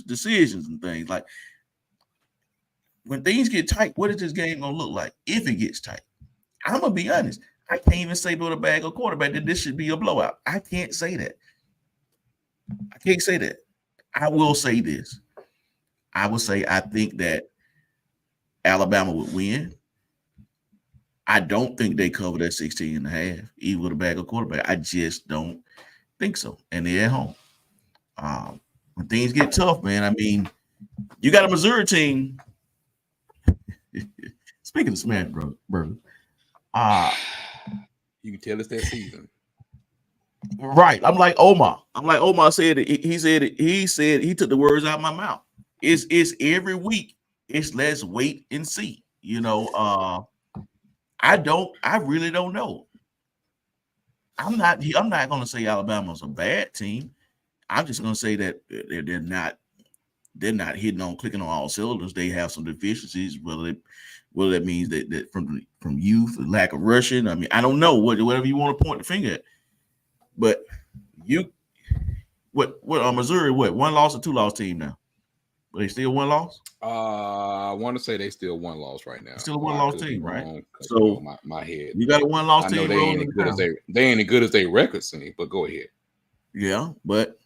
decisions and things. Like when things get tight, what is this game gonna look like if it gets tight? I'm gonna be honest. I can't even say with a bag of quarterback that this should be a blowout. I can't say that. I will say this. I would say I think that Alabama would win. I don't think they cover that 16.5, even with a bag of quarterback. I just don't think so. And they're at home. When things get tough, man, I mean, you got a Missouri team. Speaking of smash burger, you can tell it's that season. Right. I'm like Omar said it. He said he took the words out of my mouth. It's every week. It's let's wait and see. You know, I really don't know. I'm not gonna say Alabama's a bad team. I'm just gonna say that they're not hitting on clicking on all cylinders. They have some deficiencies, whether that means that from youth, lack of rushing. I mean, I don't know whatever you want to point the finger at. But Missouri, one loss or 2 loss team now? But they still 1 loss? I want to say they still 1 loss right now. Still a 1 loss team, right? So my head. You got a 1 loss team. I know they ain't as good as they record saying, but go ahead. Yeah, but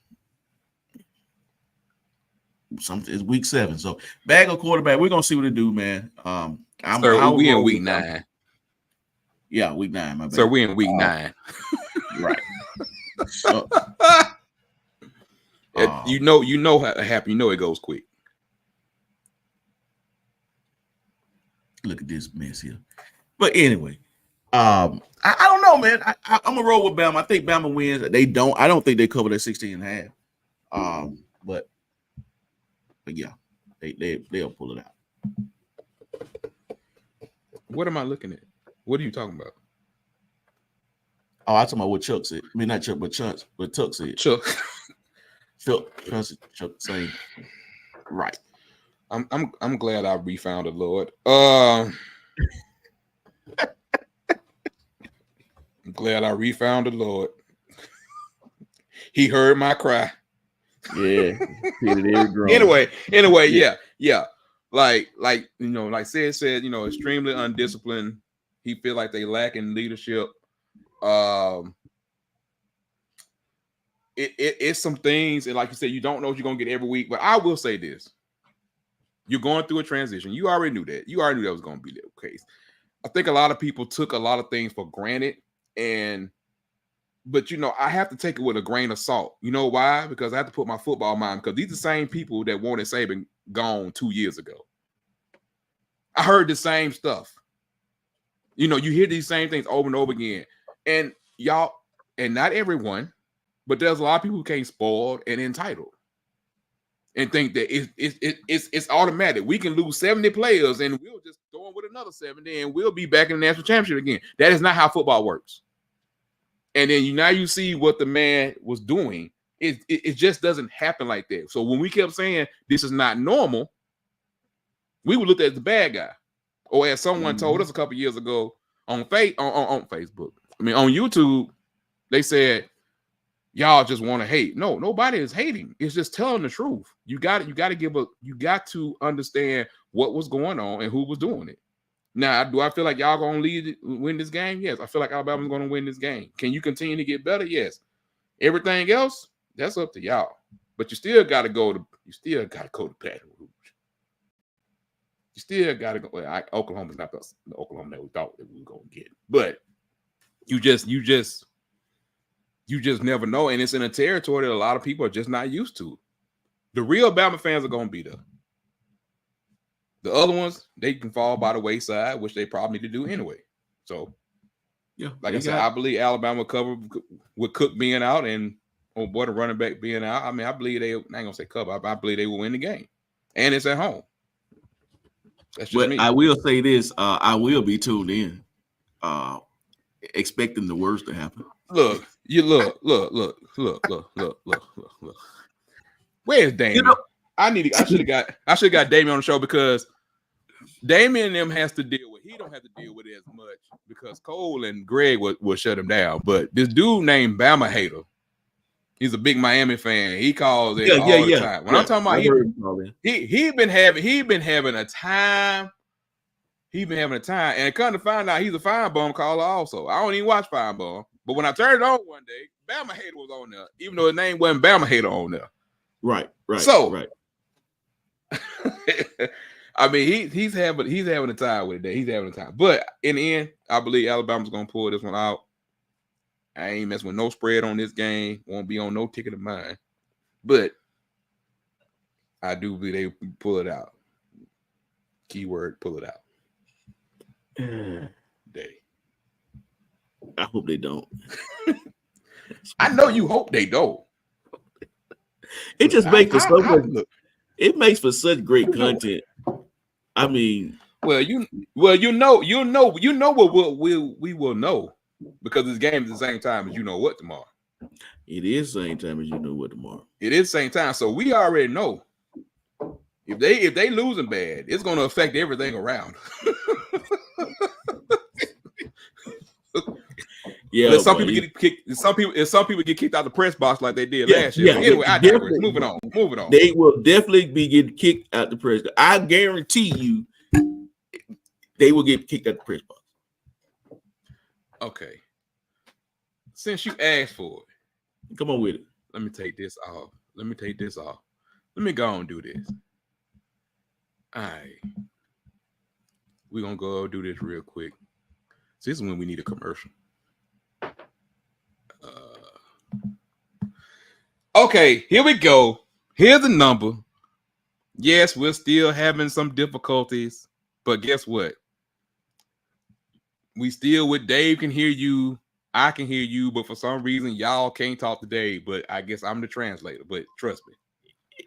it's week 7. So bag of quarterback, we're gonna see what they do, man. We in week 9. Yeah, week 9, my bad. So we in week 9. Right. So, you know how to happen. You know it goes quick. Look at this mess here. But anyway, I don't know, man. I'm gonna roll with Bama. I think Bama wins. I don't think they cover that 16.5. But yeah, they'll pull it out. What am I looking at? What are you talking about? Oh, I'm talking about what Chuck said. I mean, not Chuck, but Tuck said. Chuck saying, right. I'm glad I refound the Lord. I'm glad I refound the Lord. He heard my cry. Yeah. Anyway, yeah. Like you know, like Sid said, you know, extremely undisciplined. He feel like they lack in leadership. It's some things, and like you said, you don't know what you're gonna get every week. But I will say this: you're going through a transition. You already knew that. You already knew that was gonna be the case. I think a lot of people took a lot of things for granted, but you know, I have to take it with a grain of salt. You know why? Because I have to put my football mind, because these are the same people that wanted Saban gone 2 years ago. I heard the same stuff. You know, you hear these same things over and over again. And y'all, and not everyone, but there's a lot of people who can't spoiled and entitled and think that it's automatic. We can lose 70 players and we'll just throw them with another 70 and we'll be back in the national championship again. That is not how football works. And then you see what the man was doing. It just doesn't happen like that. So when we kept saying this is not normal, we would look at the bad guy. Or as someone told us a couple years ago on Facebook, I mean on YouTube, they said, y'all just want to hate. No, nobody is hating. It's just telling the truth. You got to understand what was going on and who was doing it. Now, do I feel like y'all gonna win this game? Yes. I feel like Alabama's gonna win this game. Can you continue to get better? Yes. Everything else, that's up to y'all. But you still gotta go to Baton Rouge. You still gotta go. Well, Oklahoma's not the Oklahoma that we thought that we were gonna get. But you just never know. And it's in a territory that a lot of people are just not used to. The real Bama fans are going to be there. The other ones, they can fall by the wayside, which they probably need to do anyway. So, yeah, like I said, I believe Alabama cover with Cook being out and the running back being out. I mean, I believe I ain't going to say cover. I believe they will win the game. And it's at home. That's just me. I will say this. I will be tuned in, expecting the worst to happen. Look. Where's Damien? I should have got Damien on the show because Damien and them has to deal with. He don't have to deal with it as much because Cole and Greg will shut him down. But this dude named Bama Hater, he's a big Miami fan. He calls it all the time. When I'm talking about he been having a time. He's been having a time, and come to find out he's a Feinbaum caller also. I don't even watch Feinbaum. But when I turned it on one day, Bama Hater was on there, even though his name wasn't Bama Hater on there. Right. So, right. I mean, he's having a time with it. He's having a time. But in the end, I believe Alabama's gonna pull this one out. I ain't messing with no spread on this game. Won't be on no ticket of mine. But I do believe they pull it out. Keyword: pull it out. I hope they don't. I know you hope they don't. It just makes for so much. It makes for such great content. I mean, you know what we will know because this game is the same time as you know what tomorrow. It is the same time as you know what tomorrow. It is the same time, so we already know if they losing bad, it's going to affect everything around. Yeah, some people get kicked. Some people get kicked out the press box like they did last year. Yeah, anyway, I digress. Moving on. They will definitely be getting kicked out the press. I guarantee you, they will get kicked out the press box. Okay. Since you asked for it, come on with it. Let me take this off. Let me go and do this. All right. We're gonna go do this real quick. So this is when we need a commercial. Okay, here we go. Here's the number. Yes, we're still having some difficulties, but guess what? We still with Dave can hear you. I can hear you, but for some reason, y'all can't talk to Dave. But I guess I'm the translator. But trust me,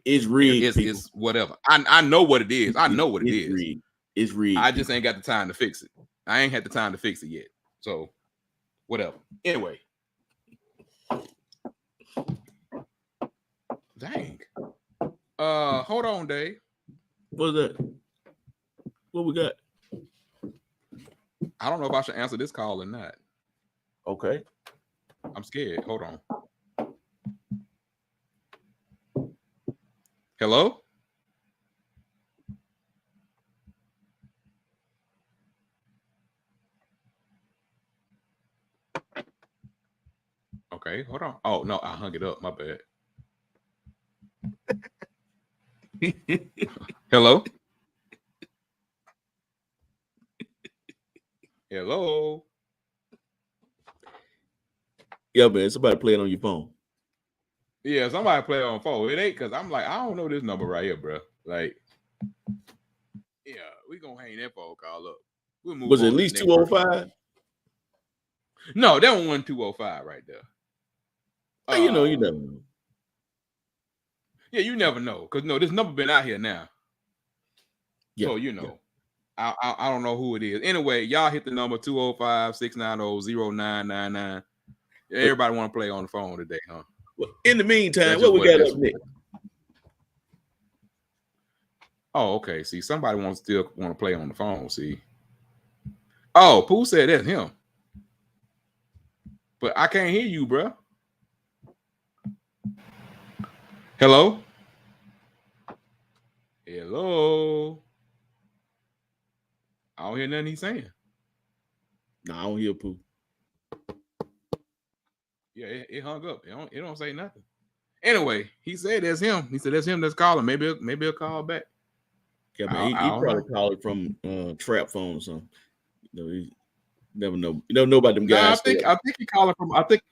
it's rigged. It's whatever. I know what it is. I know what it is. Rigged. It's rigged. I just ain't got the time to fix it. I ain't had the time to fix it yet. So, whatever. Anyway. Dang. Hold on, Dave. What's that? What we got? I don't know if I should answer this call or not. Okay. I'm scared. Hold on. Hello? Okay, hold on. Oh, no, I hung it up. My bad. Hello? Hello? Yeah, man. Somebody playing on your phone. Yeah, somebody play on phone. It ain't because I'm like, I don't know this number right here, bro. Like, yeah, we gonna hang that phone call up. Was it at least 205? No, that one 205 right there. You never know. Yeah, you never know. Because this number been out here now. Yeah, so I don't know who it is. Anyway, y'all hit the number 205-690-0999. Everybody want to play on the phone today, huh? Well, in the meantime, what we got up next? Oh, okay. See, somebody still want to play on the phone. See. Oh, Pooh said that's him. But I can't hear you, bro. Hello? Hello? I don't hear nothing he's saying. No, I don't hear Pooh. Yeah, it hung up. It don't say nothing. Anyway, he said that's him. He said that's him that's calling. Maybe he'll call back. Yeah, man, he probably called it from trap phone or something. You never know. You don't know about them guys. I think he calling from. I think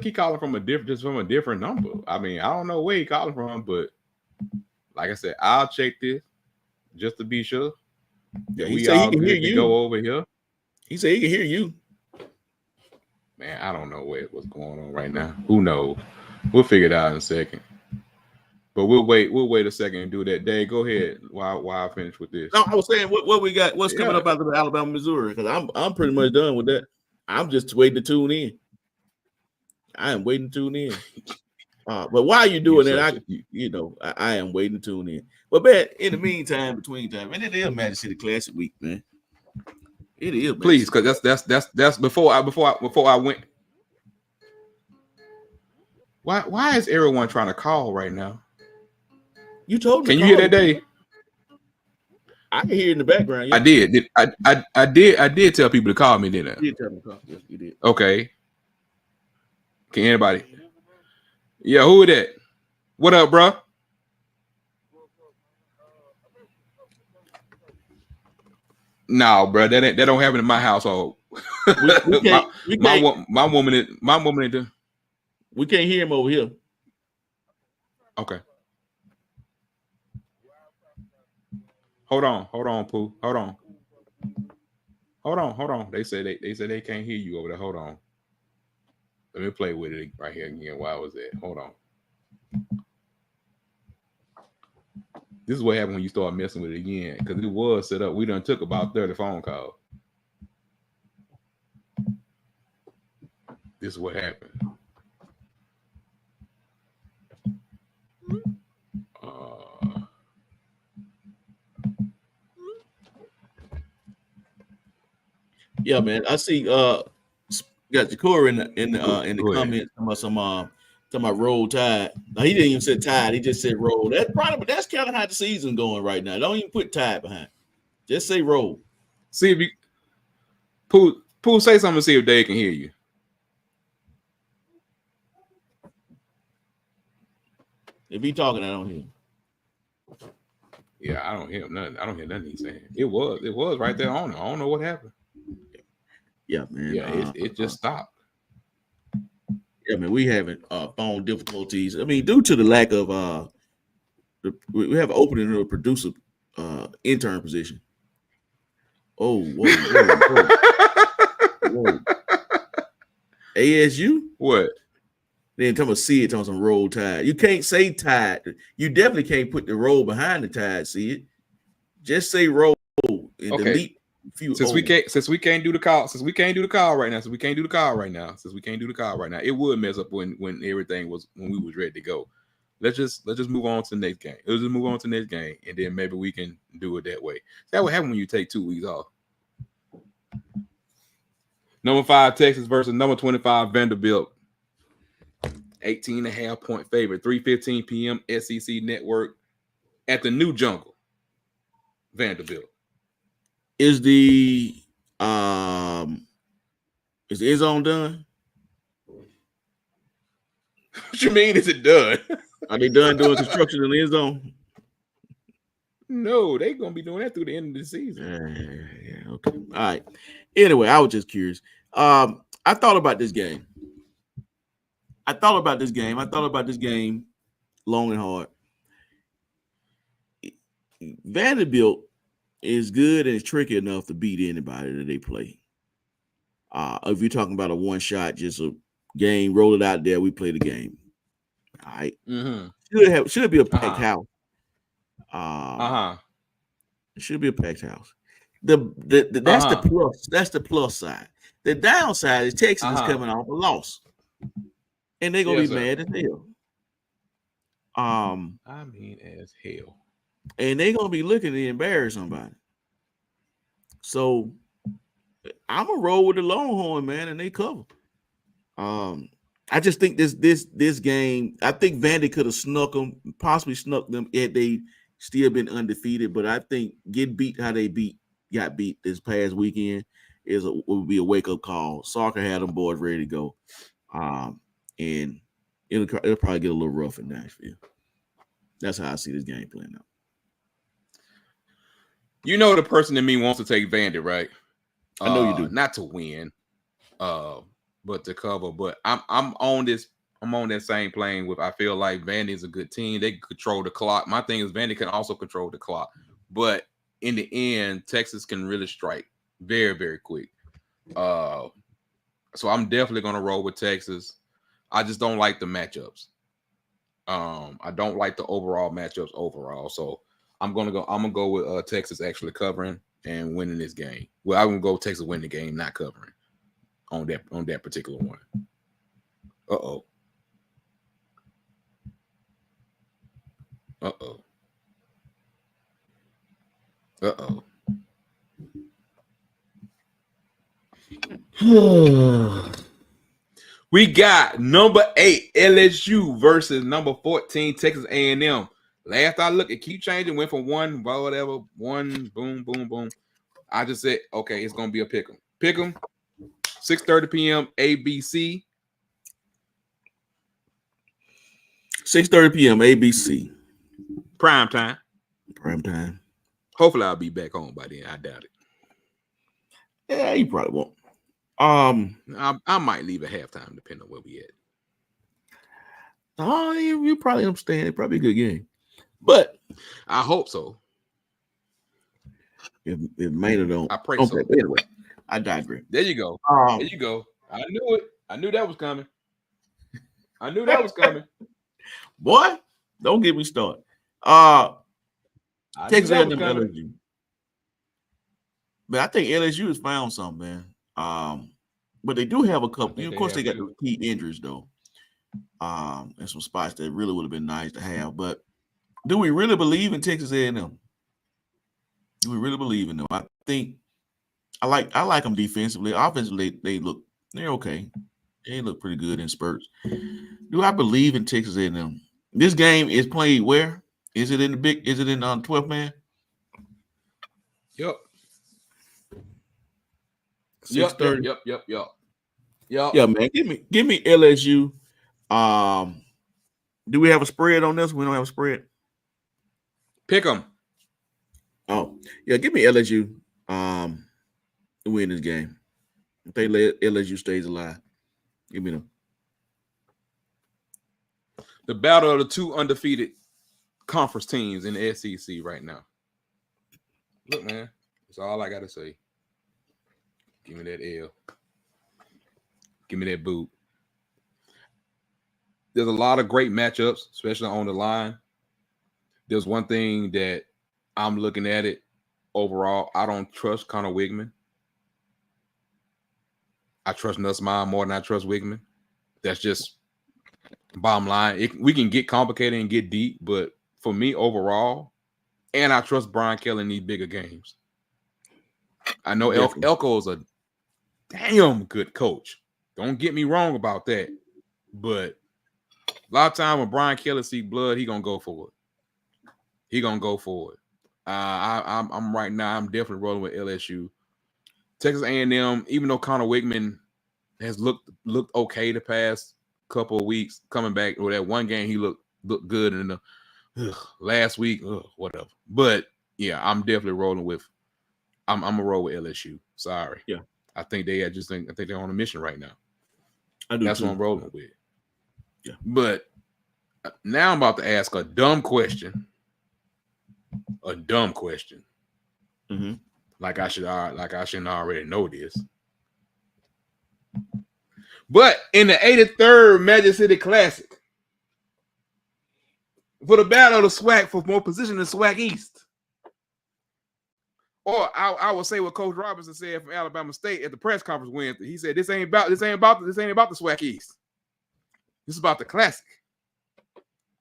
he calling from a different number. I mean, I don't know where he calling from, but like I said, I'll check this just to be sure. Yeah, he said he can hear you. Go over here. He said he can hear you. Man, I don't know what's going on right now. Who knows? We'll figure it out in a second. But we'll wait a second and do that. Dave, go ahead while I finish with this. No, I was saying what we got, what's coming up out of Alabama, Missouri, because I'm pretty much done with that. I'm just waiting to tune in. I am waiting to tune in. But while you're doing that, I am waiting to tune in. But man, in the meantime, between time, and it is Magic City Classic week, man. It is. Please, because that's before I went. Why is everyone trying to call right now? You told me. Can you hear that, Dave? I can hear in the background. Yeah. I did. I did tell people to call me, didn't I? You did tell me to call. Yes, you did. Okay. Can anybody? Yeah, who is that? What up, bro? No, bro, that don't happen in my household. My woman is. We can't hear him over here. Okay. Hold on, Pooh. Hold on. They say they can't hear you over there. Hold on. Let me play with it right here again. Why was that? Hold on. This is what happened when you start messing with it again, because it was set up. We done took about 30 phone calls. This is what happened. Yeah, man. I see. Got Jakor in the comments talking about Roll Tide. Now he didn't even say Tide. He just said Roll. That's kind of how the season's going right now. Don't even put Tide behind. Just say Roll. See if you Pooh say something to see if Dave can hear you. If he talking, I don't hear him. Yeah, I don't hear nothing. I don't hear nothing he's saying. It was right there on him. I don't know what happened. Yeah, man. Yeah, it just stopped. Yeah, man. We having phone difficulties. I mean, due to the lack of we have an opening of a producer intern position. Oh, whoa. ASU? What? Then talking about see it on some Roll Tide. You can't say Tide. You definitely can't put the roll behind the Tide. See it? Just say Roll and delete. Since we can't do the call right now, it would mess up when we was ready to go. Let's just move on to the next game. Let's just move on to the next game, and then maybe we can do it that way. That would happen when you take 2 weeks off. Number 5 Texas versus number 25 Vanderbilt. 18.5 point favorite. 3:15 p.m. SEC Network at the New Jungle. Vanderbilt. Is the end zone done? What you mean? Is it done? Are they done doing construction in the end zone? No, they're gonna be doing that through the end of the season. Yeah, okay. All right. Anyway, I was just curious. I thought about this game. I thought about this game long and hard. Vanderbilt is good and is tricky enough to beat anybody that they play. If you're talking about a one shot, just a game, roll it out there, we play the game. All right. Should be a packed house. It should be a packed house. That's the plus. That's the plus side. The downside is Texas is coming off a loss, and they're gonna be mad as hell. I mean, as hell, and they're gonna be looking to embarrass somebody. So I'm gonna roll with the Longhorn, man, and they cover. I just think this game. I think Vandy could have possibly snuck them had they still been undefeated. But I think getting beat how they got beat this past weekend would be a wake up call. Soccer had them boys ready to go, and it'll probably get a little rough in Nashville. That's how I see this game playing out. You know, the person in me wants to take Vandy, right? I know you do. Not to win, but to cover. But I'm on this. I'm on that same plane with. I feel like Vandy is a good team. They can control the clock. My thing is Vandy can also control the clock. But in the end, Texas can really strike very, very quick. So I'm definitely gonna roll with Texas. I just don't like the matchups. I don't like the overall matchups overall. So I'm gonna go with Texas actually covering and winning this game. Well, I'm gonna go Texas win the game, not covering on that particular one. Uh-oh. We got number 8 LSU versus number 14 Texas A&M. Last I looked, it keep changing. Went from one, whatever, one, boom, boom, boom. I just said, okay, it's gonna be a pick 'em. Pick 'em. 6:30 p.m. ABC. 6:30 p.m. ABC. Prime time. Hopefully, I'll be back home by then. I doubt it. Yeah, you probably won't. I might leave at halftime, depending on where we at. Oh, you probably understand. It's probably a good game, but I hope so. If Maynard don't, I pray so. Anyway, I digress. There you go. There you go. I knew it. I knew that was coming. Boy, don't get me started. Texas A&M LSU. But I think LSU has found something, man. But they do have a couple. Of course, they got the key injuries though. And some spots that really would have been nice to have. But do we really believe in Texas A&M? Do we really believe in them? I think I like them defensively. Offensively, they're okay. They look pretty good in spurts. Do I believe in Texas A&M? This game is played where? Is it in 12th man? Yep. 6:30. Yep. Yeah, man. Give me LSU. Do we have a spread on this? We don't have a spread. Pick them. Oh, yeah. Give me LSU. To win this game. If they let LSU stays alive, give me them. The battle of the two undefeated conference teams in the SEC right now. Look, man, that's all I gotta say. Give me that L. Give me that boot. There's a lot of great matchups, especially on the line. There's one thing that I'm looking at it overall. I don't trust Connor Wigman. I trust Nussmeier more than I trust Wigman. That's just bottom line. We can get complicated and get deep, but for me overall, and I trust Brian Kelly in these bigger games. I know Elko is a damn good coach. Don't get me wrong about that. But a lot of time when Brian Kelly see blood, he gonna go for it. I'm right now. I'm definitely rolling with LSU. Texas A&M, even though Connor Wigman has looked okay the past couple of weeks, coming back with that one game, he looked good in the last week, whatever. But yeah, I'm definitely rolling with. I'm gonna roll with LSU. Sorry. Yeah, I think they're on a mission right now. I do. That's too. what I'm rolling with. Yeah. But now I'm about to ask a dumb question. Mm-hmm. Like I shouldn't already know this. But in the 83rd Magic City Classic, for the battle of the SWAC for more position in SWAC East, or I will say what Coach Robinson said from Alabama State at the press conference Wednesday. He said, "This ain't about the SWAC East. This is about the Classic.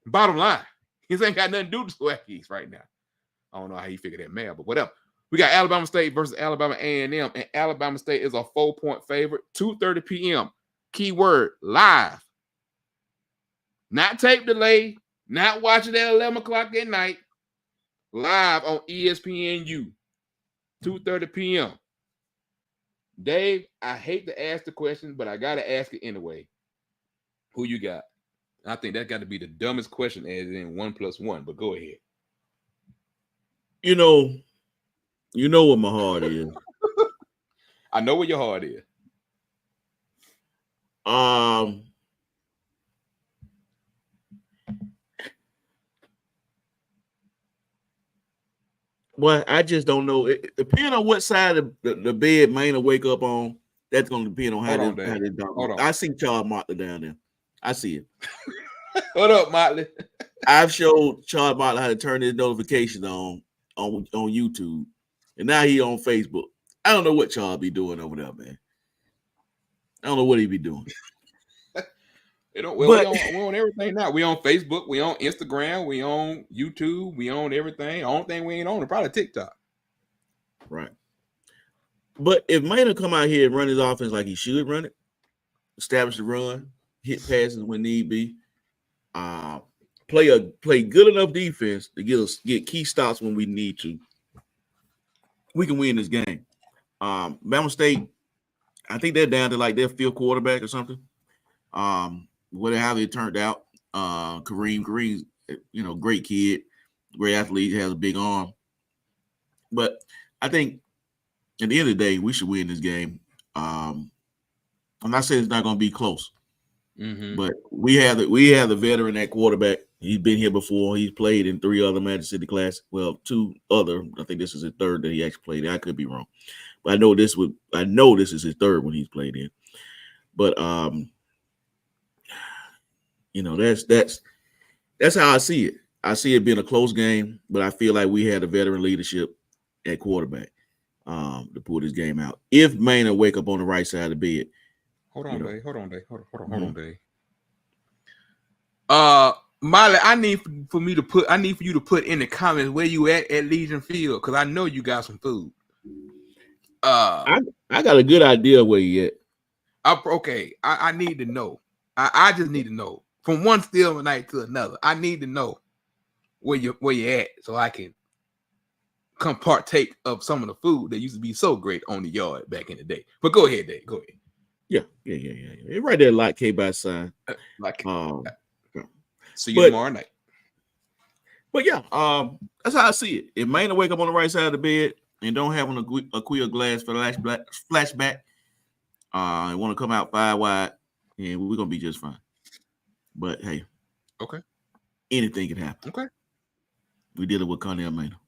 Bottom line, this ain't got nothing to do with the SWAC East right now." I don't know how he figured that math, but whatever. We got Alabama State versus Alabama A&M, and Alabama State is a 4-point favorite. 2:30 p.m. Keyword live, not tape delay, not watching at 11 o'clock at night. Live on ESPNU. 2:30 p.m. Dave, I hate to ask the question, but I gotta ask it anyway. Who you got? I think that got to be the dumbest question, as in 1 + 1. But go ahead. You know what my heart is. I know where your heart is. Well, I just don't know. It depends on what side of the bed Maynard wake up on. That's going to depend on how they dog. I see Charles Motley down there. I see it. What up, Motley? I've showed Charles Motley how to turn his notifications on YouTube, and now he on Facebook. I don't know what Charles be doing over there, man. I don't know what he be doing. We on everything now. We on Facebook, we on Instagram, we on YouTube, we on everything. The only thing we ain't on is probably TikTok. Right. But if Maynard come out here and run his offense like he should run it, establish the run, hit passes when need be, play good enough defense to get key stops when we need to, we can win this game. Bama State, I think they're down to like their field quarterback or something. How they turned out. Kareem's, great kid, great athlete, has a big arm. But I think at the end of the day, we should win this game. I'm not saying it's not going to be close, but we have the veteran at quarterback. He's been here before. He's played in 3 other Magic City classes. Well, 2 other. I think this is his 3rd that he actually played. I could be wrong, but I know this is his 3rd when he's played in. But that's how I see it. I see it being a close game, but I feel like we had a veteran leadership at quarterback to pull this game out. If Maynard wake up on the right side of the bed. Hold on, Dave. Molly, I need for you to put in the comments where you at Legion Field, because I know you got some food. I got a good idea of where you at. I need to know. I just need to know from one steel night to another. I need to know where you at so I can come partake of some of the food that used to be so great on the yard back in the day. But go ahead, Dave. Go ahead. Yeah. It's right there, like K by sign. See you tomorrow night. But yeah, that's how I see it. If Maynard wake up on the right side of the bed and don't have a Aquila glass flashback, and want to come out 5 wide, and we're gonna be just fine. But hey, okay, anything can happen. Okay, we did it with Connell Maynard.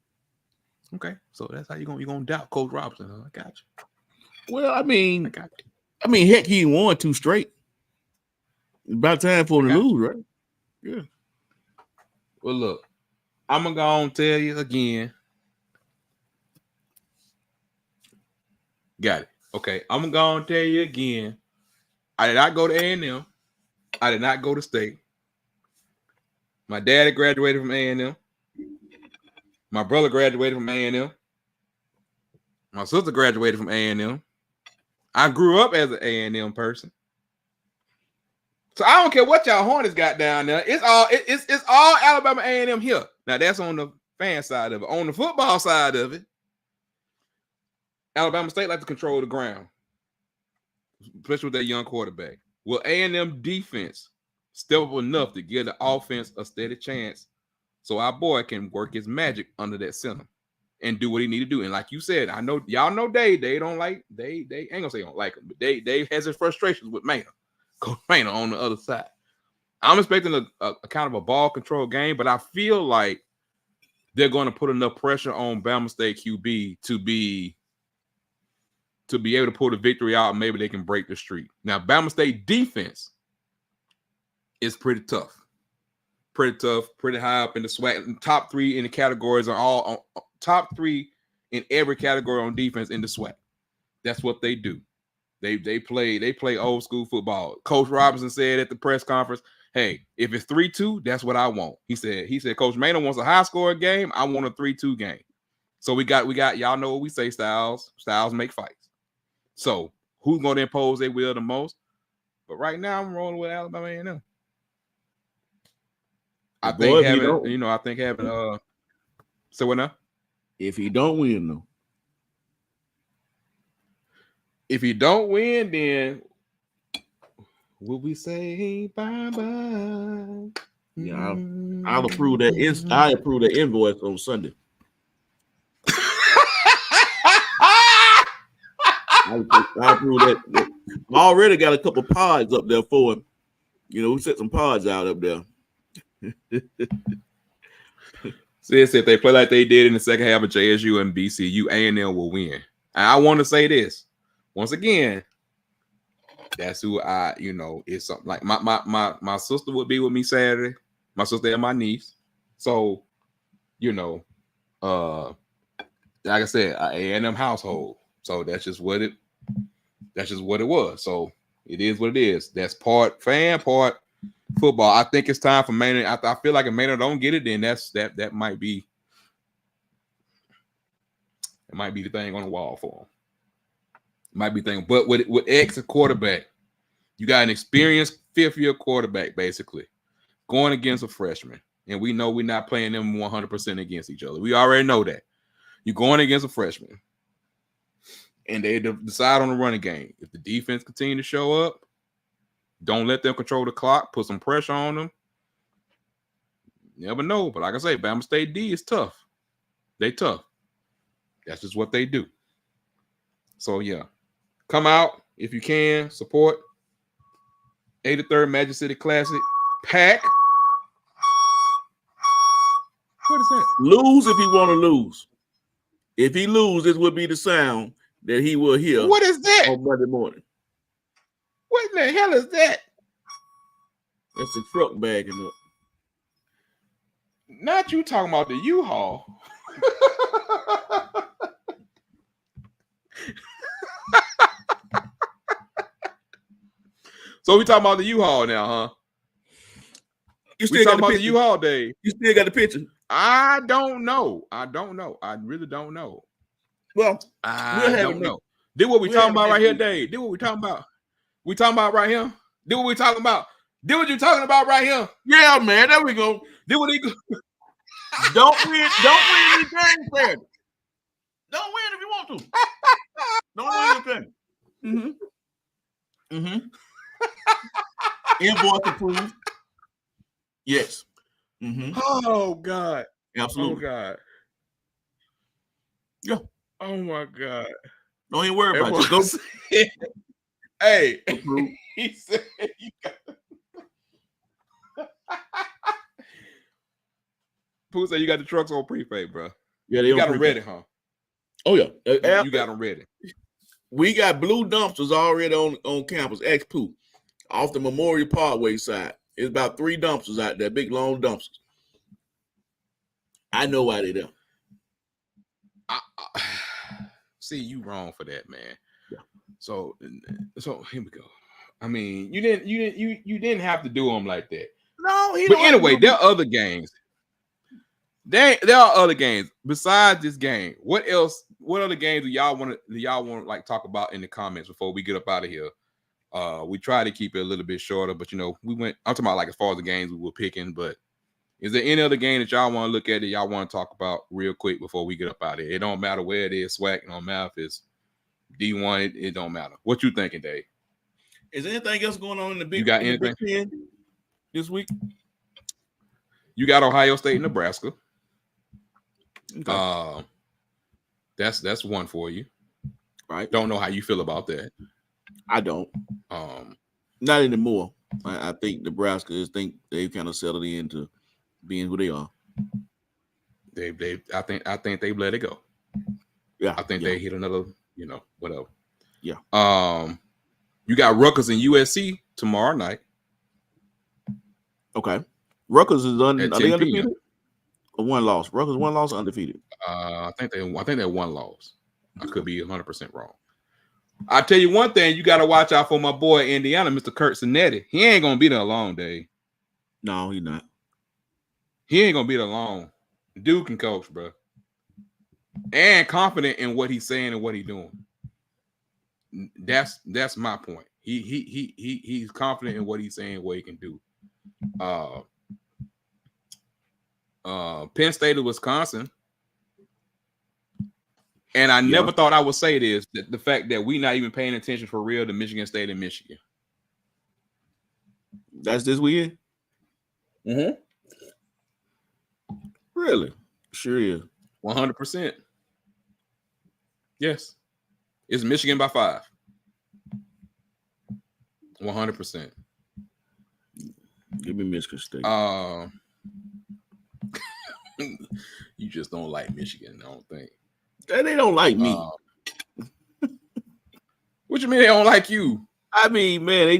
Okay, so that's how you're gonna doubt Coach Robinson. Huh? I got you. Well, I mean, heck, he won 2 straight. It's about time for him to lose, right? Yeah. Well, look, I'm gonna go and tell you again. Got it. Okay, I'm gonna go and tell you again. I did not go to A&M. I did not go to State. My daddy graduated from A&M. My brother graduated from A&M. My sister graduated from A&M. I grew up as an A&M person. So I don't care what y'all Hornets got down there. It's all Alabama A&M here. Now that's on the fan side of it. On the football side of it, Alabama State like to control the ground, especially with that young quarterback. Will A&M defense step up enough to give the offense a steady chance so our boy can work his magic under that center and do what he need to do? And like you said, I know y'all know Dave don't like they ain't gonna say don't like him, but Dave has his frustrations with Maynard. Coach Maynard on the other side. I'm expecting a kind of a ball control game, but I feel like they're going to put enough pressure on Bama State QB to be to be able to pull the victory out. Maybe they can break the streak. Now, Bama State defense is pretty tough. Pretty tough, pretty high up in the SWAC. Top 3 in the categories are all top 3 in every category on defense in the SWAC. That's what they do. They play old school football. Coach Robinson said at the press conference, "Hey, if it's 3-2, that's what I want." He said, Coach Maynard wants a high score game. I want a 3-2 game. So we got y'all know what we say, styles make fights. So who's going to impose their will the most? But right now I'm rolling with Alabama A&M. I think having so what now? If he don't win, though. If he don't win, then will we say bye-bye? Yeah, I'll approve that. I approve the invoice on Sunday. I approve that. I already got a couple pods up there for him. You know, we set some pods out up there. Sid said if they play like they did in the second half of JSU and BCU, A&M will win. And I want to say this once again. That's who is something like my sister would be with me Saturday. My sister and my niece. So, like I said, A&M household. So that's just what it was. So it is what it is. That's part fan, part football. I think it's time for Maynard. I feel like if Maynard don't get it, then that might be the thing on the wall for him. Might be thinking, but with X a quarterback, you got an experienced 5th-year quarterback basically going against a freshman, and we know we're not playing them 100% against each other. We already know that. You're going against a freshman, and they decide on the running game. If the defense continue to show up, don't let them control the clock. Put some pressure on them. You never know, but like I say, Bama State D is tough. They tough. That's just what they do. So yeah. Come out if you can. Support 83rd Magic City Classic. Pack. What is that? Lose if he want to lose. If he lose, this would be the sound that he will hear. What is that? On Monday morning. What in the hell is that? That's the truck bagging up. Not you talking about the U-Haul. So we talking about the U-Haul now, huh? You still we got talking about the U-Haul, Dave. You still got the picture? I don't know. I really don't know. Well, I don't know. Did what we talking about right here, Dave? Did what we talking about? We talking about right here? Did what we talking about? Did what you talking about right here? Yeah, man. There we go. Did what he go? Don't win the game, player. Don't win if you want to. Don't win the game. Mm-hmm. Invoice approved. Yes. Mm-hmm. Oh God. Absolutely. Oh God. Yeah. Oh my God. Don't even worry about it. Go. Hey. Approved. He said you got. Pooh said you got the trucks on prepaid, bro. Yeah, you got them ready, huh? Oh yeah. You got them ready. We got blue dumpsters already on campus. Pooh, off the Memorial Parkway side. It's about 3 dumpsters out there, big long dumpsters. I know why they're there. See, you wrong for that, man. Yeah. So here we go. I mean, you didn't have to do them like that. No, but anyway, there are other games. There are other games besides this game. What else? What other games do y'all want to like talk about in the comments before we get up out of here? We try to keep it a little bit shorter, but I'm talking about like as far as the games we were picking. But is there any other game that y'all want to look at that y'all want to talk about real quick before we get up out of here? It don't matter where it is, SWAC. It don't matter if it's D1. It don't matter. What you thinking, Dave? Is there anything else going on in the Big? You got anything Big Ten this week? You got Ohio State and Nebraska. Okay. That's one for you. Right. Don't know how you feel about that. I don't. Not anymore. I think Nebraska they've kind of settled into being who they are. I think they've let it go. Yeah. I think they hit another, whatever. Yeah. You got Rutgers and USC tomorrow night. Okay. Rutgers is At are 10 they undefeated? p.m. Or one loss? Rutgers one loss, undefeated. I think they're one loss. I could be 100% wrong. I tell you one thing, you got to watch out for my boy Indiana, Mr. Kurt Cinetti. He ain't gonna be there long, Dave. No, he's not. He ain't gonna be there long. Dude can coach, bro, and confident in what he's saying and what he's doing. That's my point. He's confident in what he's saying, what he can do. Penn State of Wisconsin. And I never thought I would say this, that the fact that we not even paying attention for real to Michigan State and Michigan. That's this weekend? Mm-hmm. Really? Sure is. 100%. Yes. It's Michigan by 5. 100%. Give me Michigan State. You just don't like Michigan, I don't think. They don't like me. What you mean they don't like you? I mean, man, they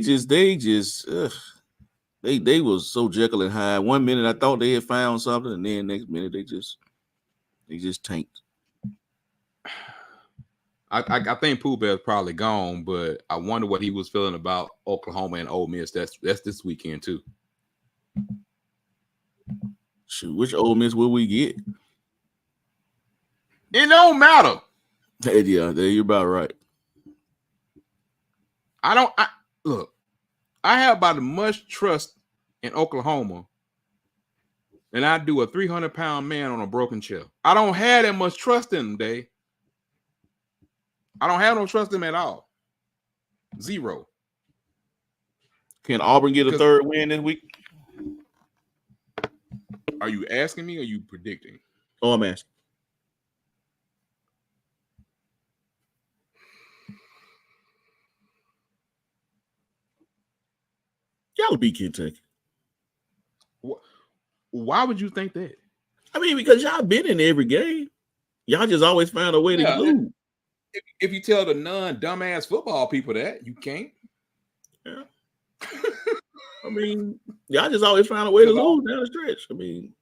was so Jekyll and Hyde. 1 minute I thought they had found something, and then next minute they just tanked. I think Pooh Bear's probably gone, but I wonder what he was feeling about Oklahoma and Ole Miss. That's this weekend too. Shoot, which Ole Miss will we get? It don't matter. Yeah, you're about right. Look, I have about as much trust in Oklahoma, and I do a 300-pound man on a broken chair. I don't have that much trust in them, Dave. I don't have no trust in them at all. Zero. Can Auburn get a third win this week? Are you asking me or are you predicting? Oh, I'm asking. Y'all beat Kentucky. Why would you think that? I mean, because y'all been in every game. Y'all just always found a way to lose. If you tell the non-dumbass football people that, you can't. Yeah. I mean, y'all just always found a way to lose down the stretch. I mean,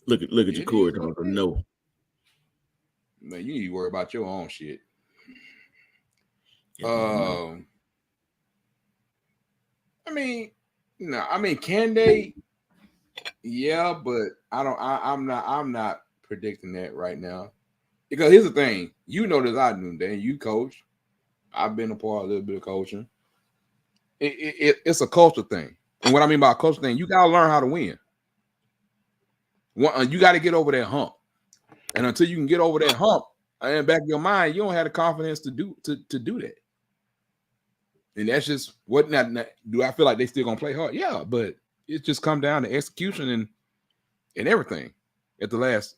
look at your cord. No. Man, you need to worry about your own shit. I mean, no. I mean, can they? Yeah, but I'm not predicting that right now. Because here's the thing, you know this, I do, Dan. You coach. I've been a part of a little bit of coaching. It's a culture thing. And what I mean by a culture thing, you gotta learn how to win. You got to get over that hump. And until you can get over that hump, in the back of your mind, you don't have the confidence to do that. And that's just what not do I feel like they still gonna play hard? Yeah, but it just come down to execution and everything at the last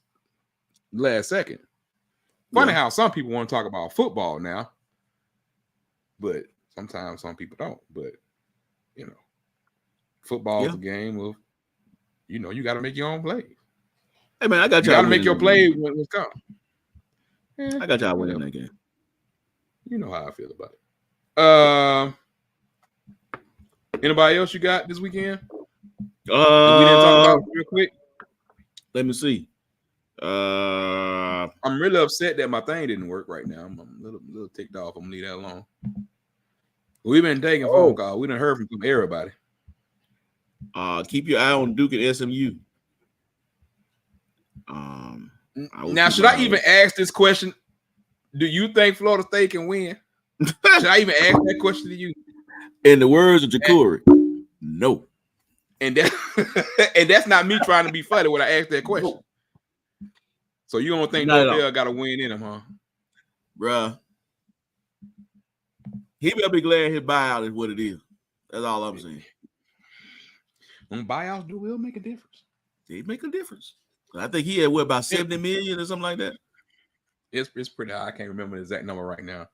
second. Funny how some people want to talk about football now, but sometimes some people don't. But football is a game of you got to make your own play. Hey man, I got you got to make your play when it's come. Yeah, I got y'all winning that game. You know how I feel about it. Anybody else you got this weekend? We didn't talk about it real quick. Let me see. I'm really upset that my thing didn't work right now. I'm a little ticked off. I'm gonna leave that alone. We've been taking phone calls. We done heard from everybody. Keep your eye on Duke and SMU. Now, should I even ask this question? Do you think Florida State can win? Should I even ask that question to you? In the words of Jacory, no. And that's not me trying to be funny when I ask that question. No. So you don't think Norvell got a win in him, huh? Bruh. He better be glad his buyout is what it is. That's all I'm saying. When buyouts will make a difference. They make a difference. I think he had about 70 million or something like that. It's pretty high. I can't remember the exact number right now.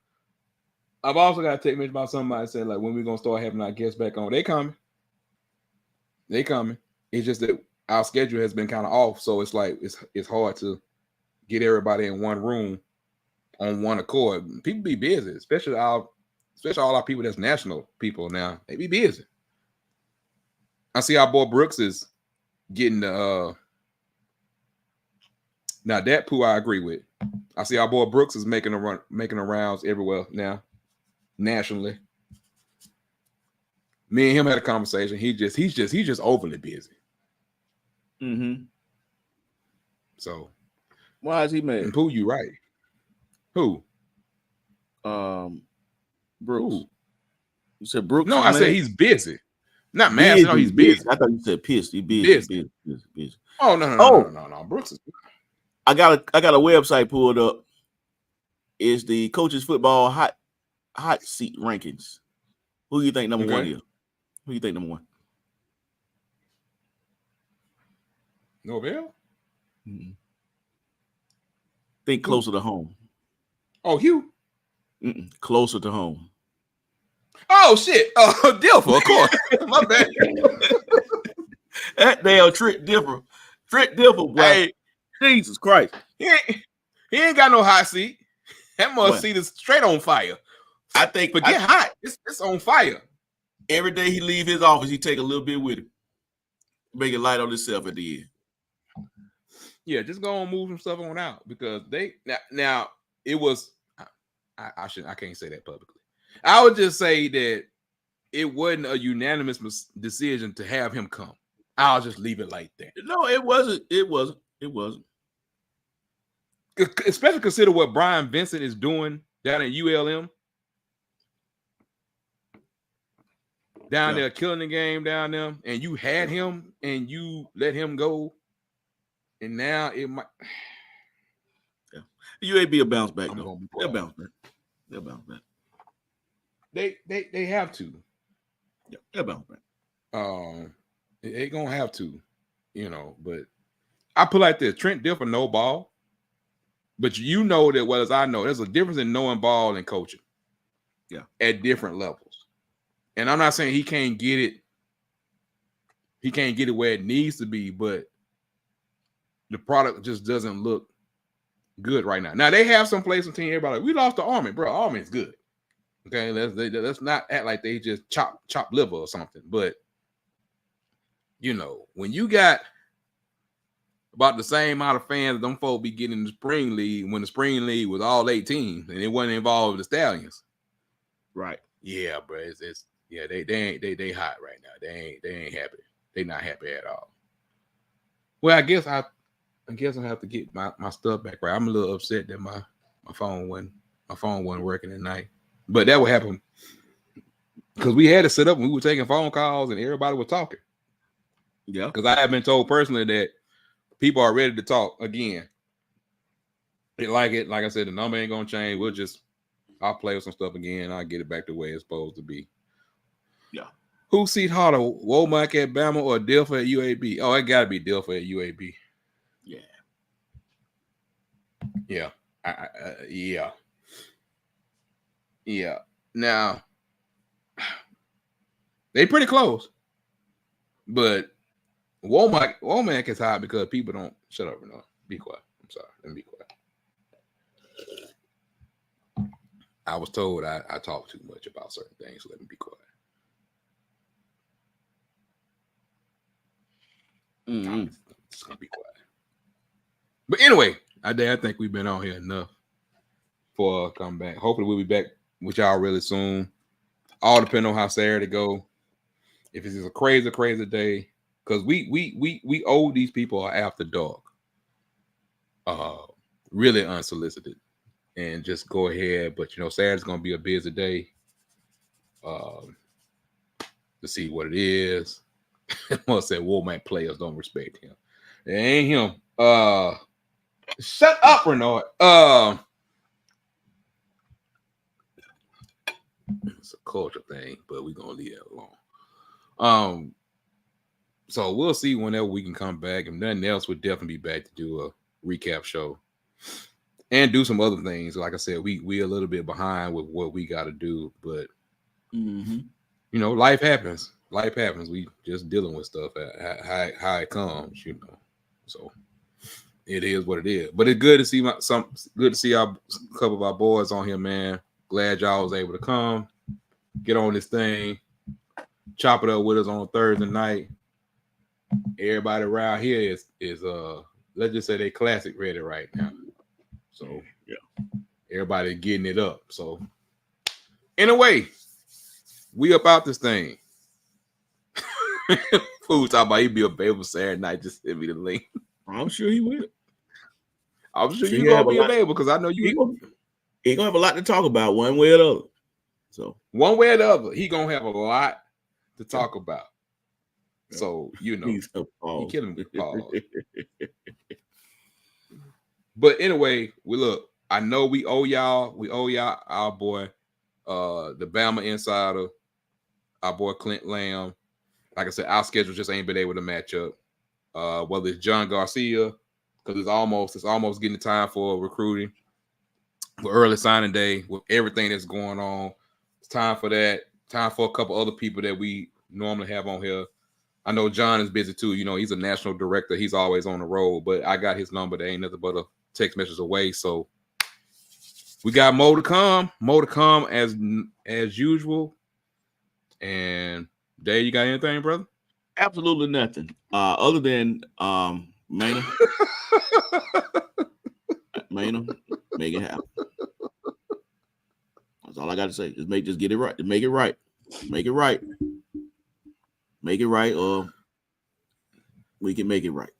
I've also got to take mention about somebody said like when we're gonna start having our guests back on. They coming. It's just that our schedule has been kind of off, so it's like it's hard to get everybody in one room on one accord. People be busy, especially all our people that's national people now. They be busy. I see our boy Brooks is getting the now that Pooh I agree with. I see our boy Brooks is making the rounds everywhere now, nationally. Me and him had a conversation. He's just overly busy. Mm-hmm. So why is he mad? And Pooh, you right. Who? Brooks. Who? You said Brooks? No, I said he's busy. Not mad. No, he's busy. I thought you said pissed. He busy. Busy. Oh no. Brooks is. I got a website pulled up. It's the coaches football hot seat rankings. Who do you think number one is? Who do you think number one? Norvell? Mm-hmm. Think closer to home. Oh, Hugh? Closer to home. Oh shit! Dilfer, of course. My bad. That damn Trent Dilfer. Trent Dilfer, boy. Hey, Jesus Christ. He ain't got no hot seat. That must seat is straight on fire. I think forget hot. It's on fire. Every day he leave his office, he take a little bit with him. Make it light on himself at the end. Yeah, just go and move some stuff on out because they now it was I can't say that publicly. I would just say that it wasn't a unanimous decision to have him come. I'll just leave it like that. No, it wasn't. It wasn't. Especially consider what Brian Vincent is doing down at ULM. Down there killing the game down there, and you had him and you let him go, and now it might. UAB will bounce back. They'll bounce back. They have to. Yeah, they'll bounce back. They gonna have to, But I put like this: Trent Dilfer no ball, but you know that well as I know, there's a difference in knowing ball and coaching. Yeah, at different levels. And I'm not saying he can't get it. He can't get it where it needs to be, but the product just doesn't look good right now. Now they have some place on team. Everybody like, we lost to Army, bro. Army's good. Okay, let's not act like they just chop liver or something. But when you got about the same amount of fans them folks be getting in the spring league when the spring league was all 8 teams and it wasn't involved with the Stallions. Right. Yeah, bro. It's they hot right now. They ain't happy. They not happy at all. Well, I guess I have to get my stuff back right. I'm a little upset that my phone wasn't working at night. But that would happen because we had to sit up and we were taking phone calls and everybody was talking. Yeah. Because I have been told personally that people are ready to talk again. They like it. Like I said, the number ain't gonna change. I'll play with some stuff again. I'll get it back the way it's supposed to be. Yeah. Who seat harder, Womack at Bama or Dilfer at UAB? Oh, it got to be Dilfer at UAB. Yeah. Yeah. Yeah. Now, they pretty close. But Womack is hot because people don't shut up. No, be quiet. I'm sorry. Let me be quiet. I was told I talk too much about certain things, so let me be quiet. I'm just gonna be quiet. But anyway, I think we've been on here enough for a comeback. Hopefully we'll be back with y'all really soon. All depend on how Saturday go. If it's just a crazy day, because we owe these people after dark. Really unsolicited. And just go ahead. But Saturday's gonna be a busy day. To see what it is. Must say Womack players don't respect him. It ain't him. Shut up, Renard. It's a culture thing, but we're gonna leave that alone. So we'll see whenever we can come back. If nothing else, we'll definitely be back to do a recap show and do some other things. Like I said, we a little bit behind with what we got to do, but life happens. Life happens. We just dealing with stuff how it comes, So it is what it is. But it's good to see good to see a couple of our boys on here, man. Glad y'all was able to come, get on this thing, chop it up with us on a Thursday night. Everybody around here is let's just say they classic ready right now. So yeah, everybody getting it up. So anyway, we up out this thing. Fool talking about he be available Saturday night. Just send me the link. I'm sure he will. I'm sure you're gonna be available because I know you. He gonna have a lot to talk about one way or the other. So one way or the other, he gonna have a lot to talk about. So you know, he killing me. Pause. But anyway, I know we owe y'all our boy, the Bama Insider, our boy Clint Lamb. Like I said, our schedule just ain't been able to match up. Whether it's John Garcia, because it's almost getting time for recruiting, for early signing day, with everything that's going on. It's time for that. Time for a couple other people that we normally have on here. I know John is busy too. You know, he's a national director. He's always on the road, but I got his number. There ain't nothing but a text message away. So we got more to come. More to come as usual. And Dave, you got anything, brother? Absolutely nothing. Other than Maynard. Maynard, make it happen. That's all I got to say. Just get it right. Make it right. Make it right. Make it right, or we can make it right.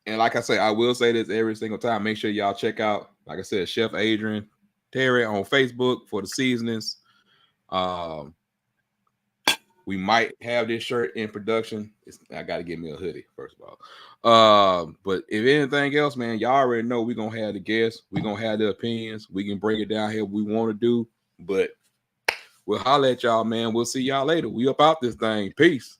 And like I say, I will say this every single time. Make sure y'all check out, like I said, Chef Adrian Terry on Facebook for the seasonings. We might have this shirt in production. I got to get me a hoodie, first of all. But if anything else, man, y'all already know we're going to have the guests. We're going to have the opinions. We can break it down here what we want to do. But we'll holler at y'all, man. We'll see y'all later. We up out this thing. Peace.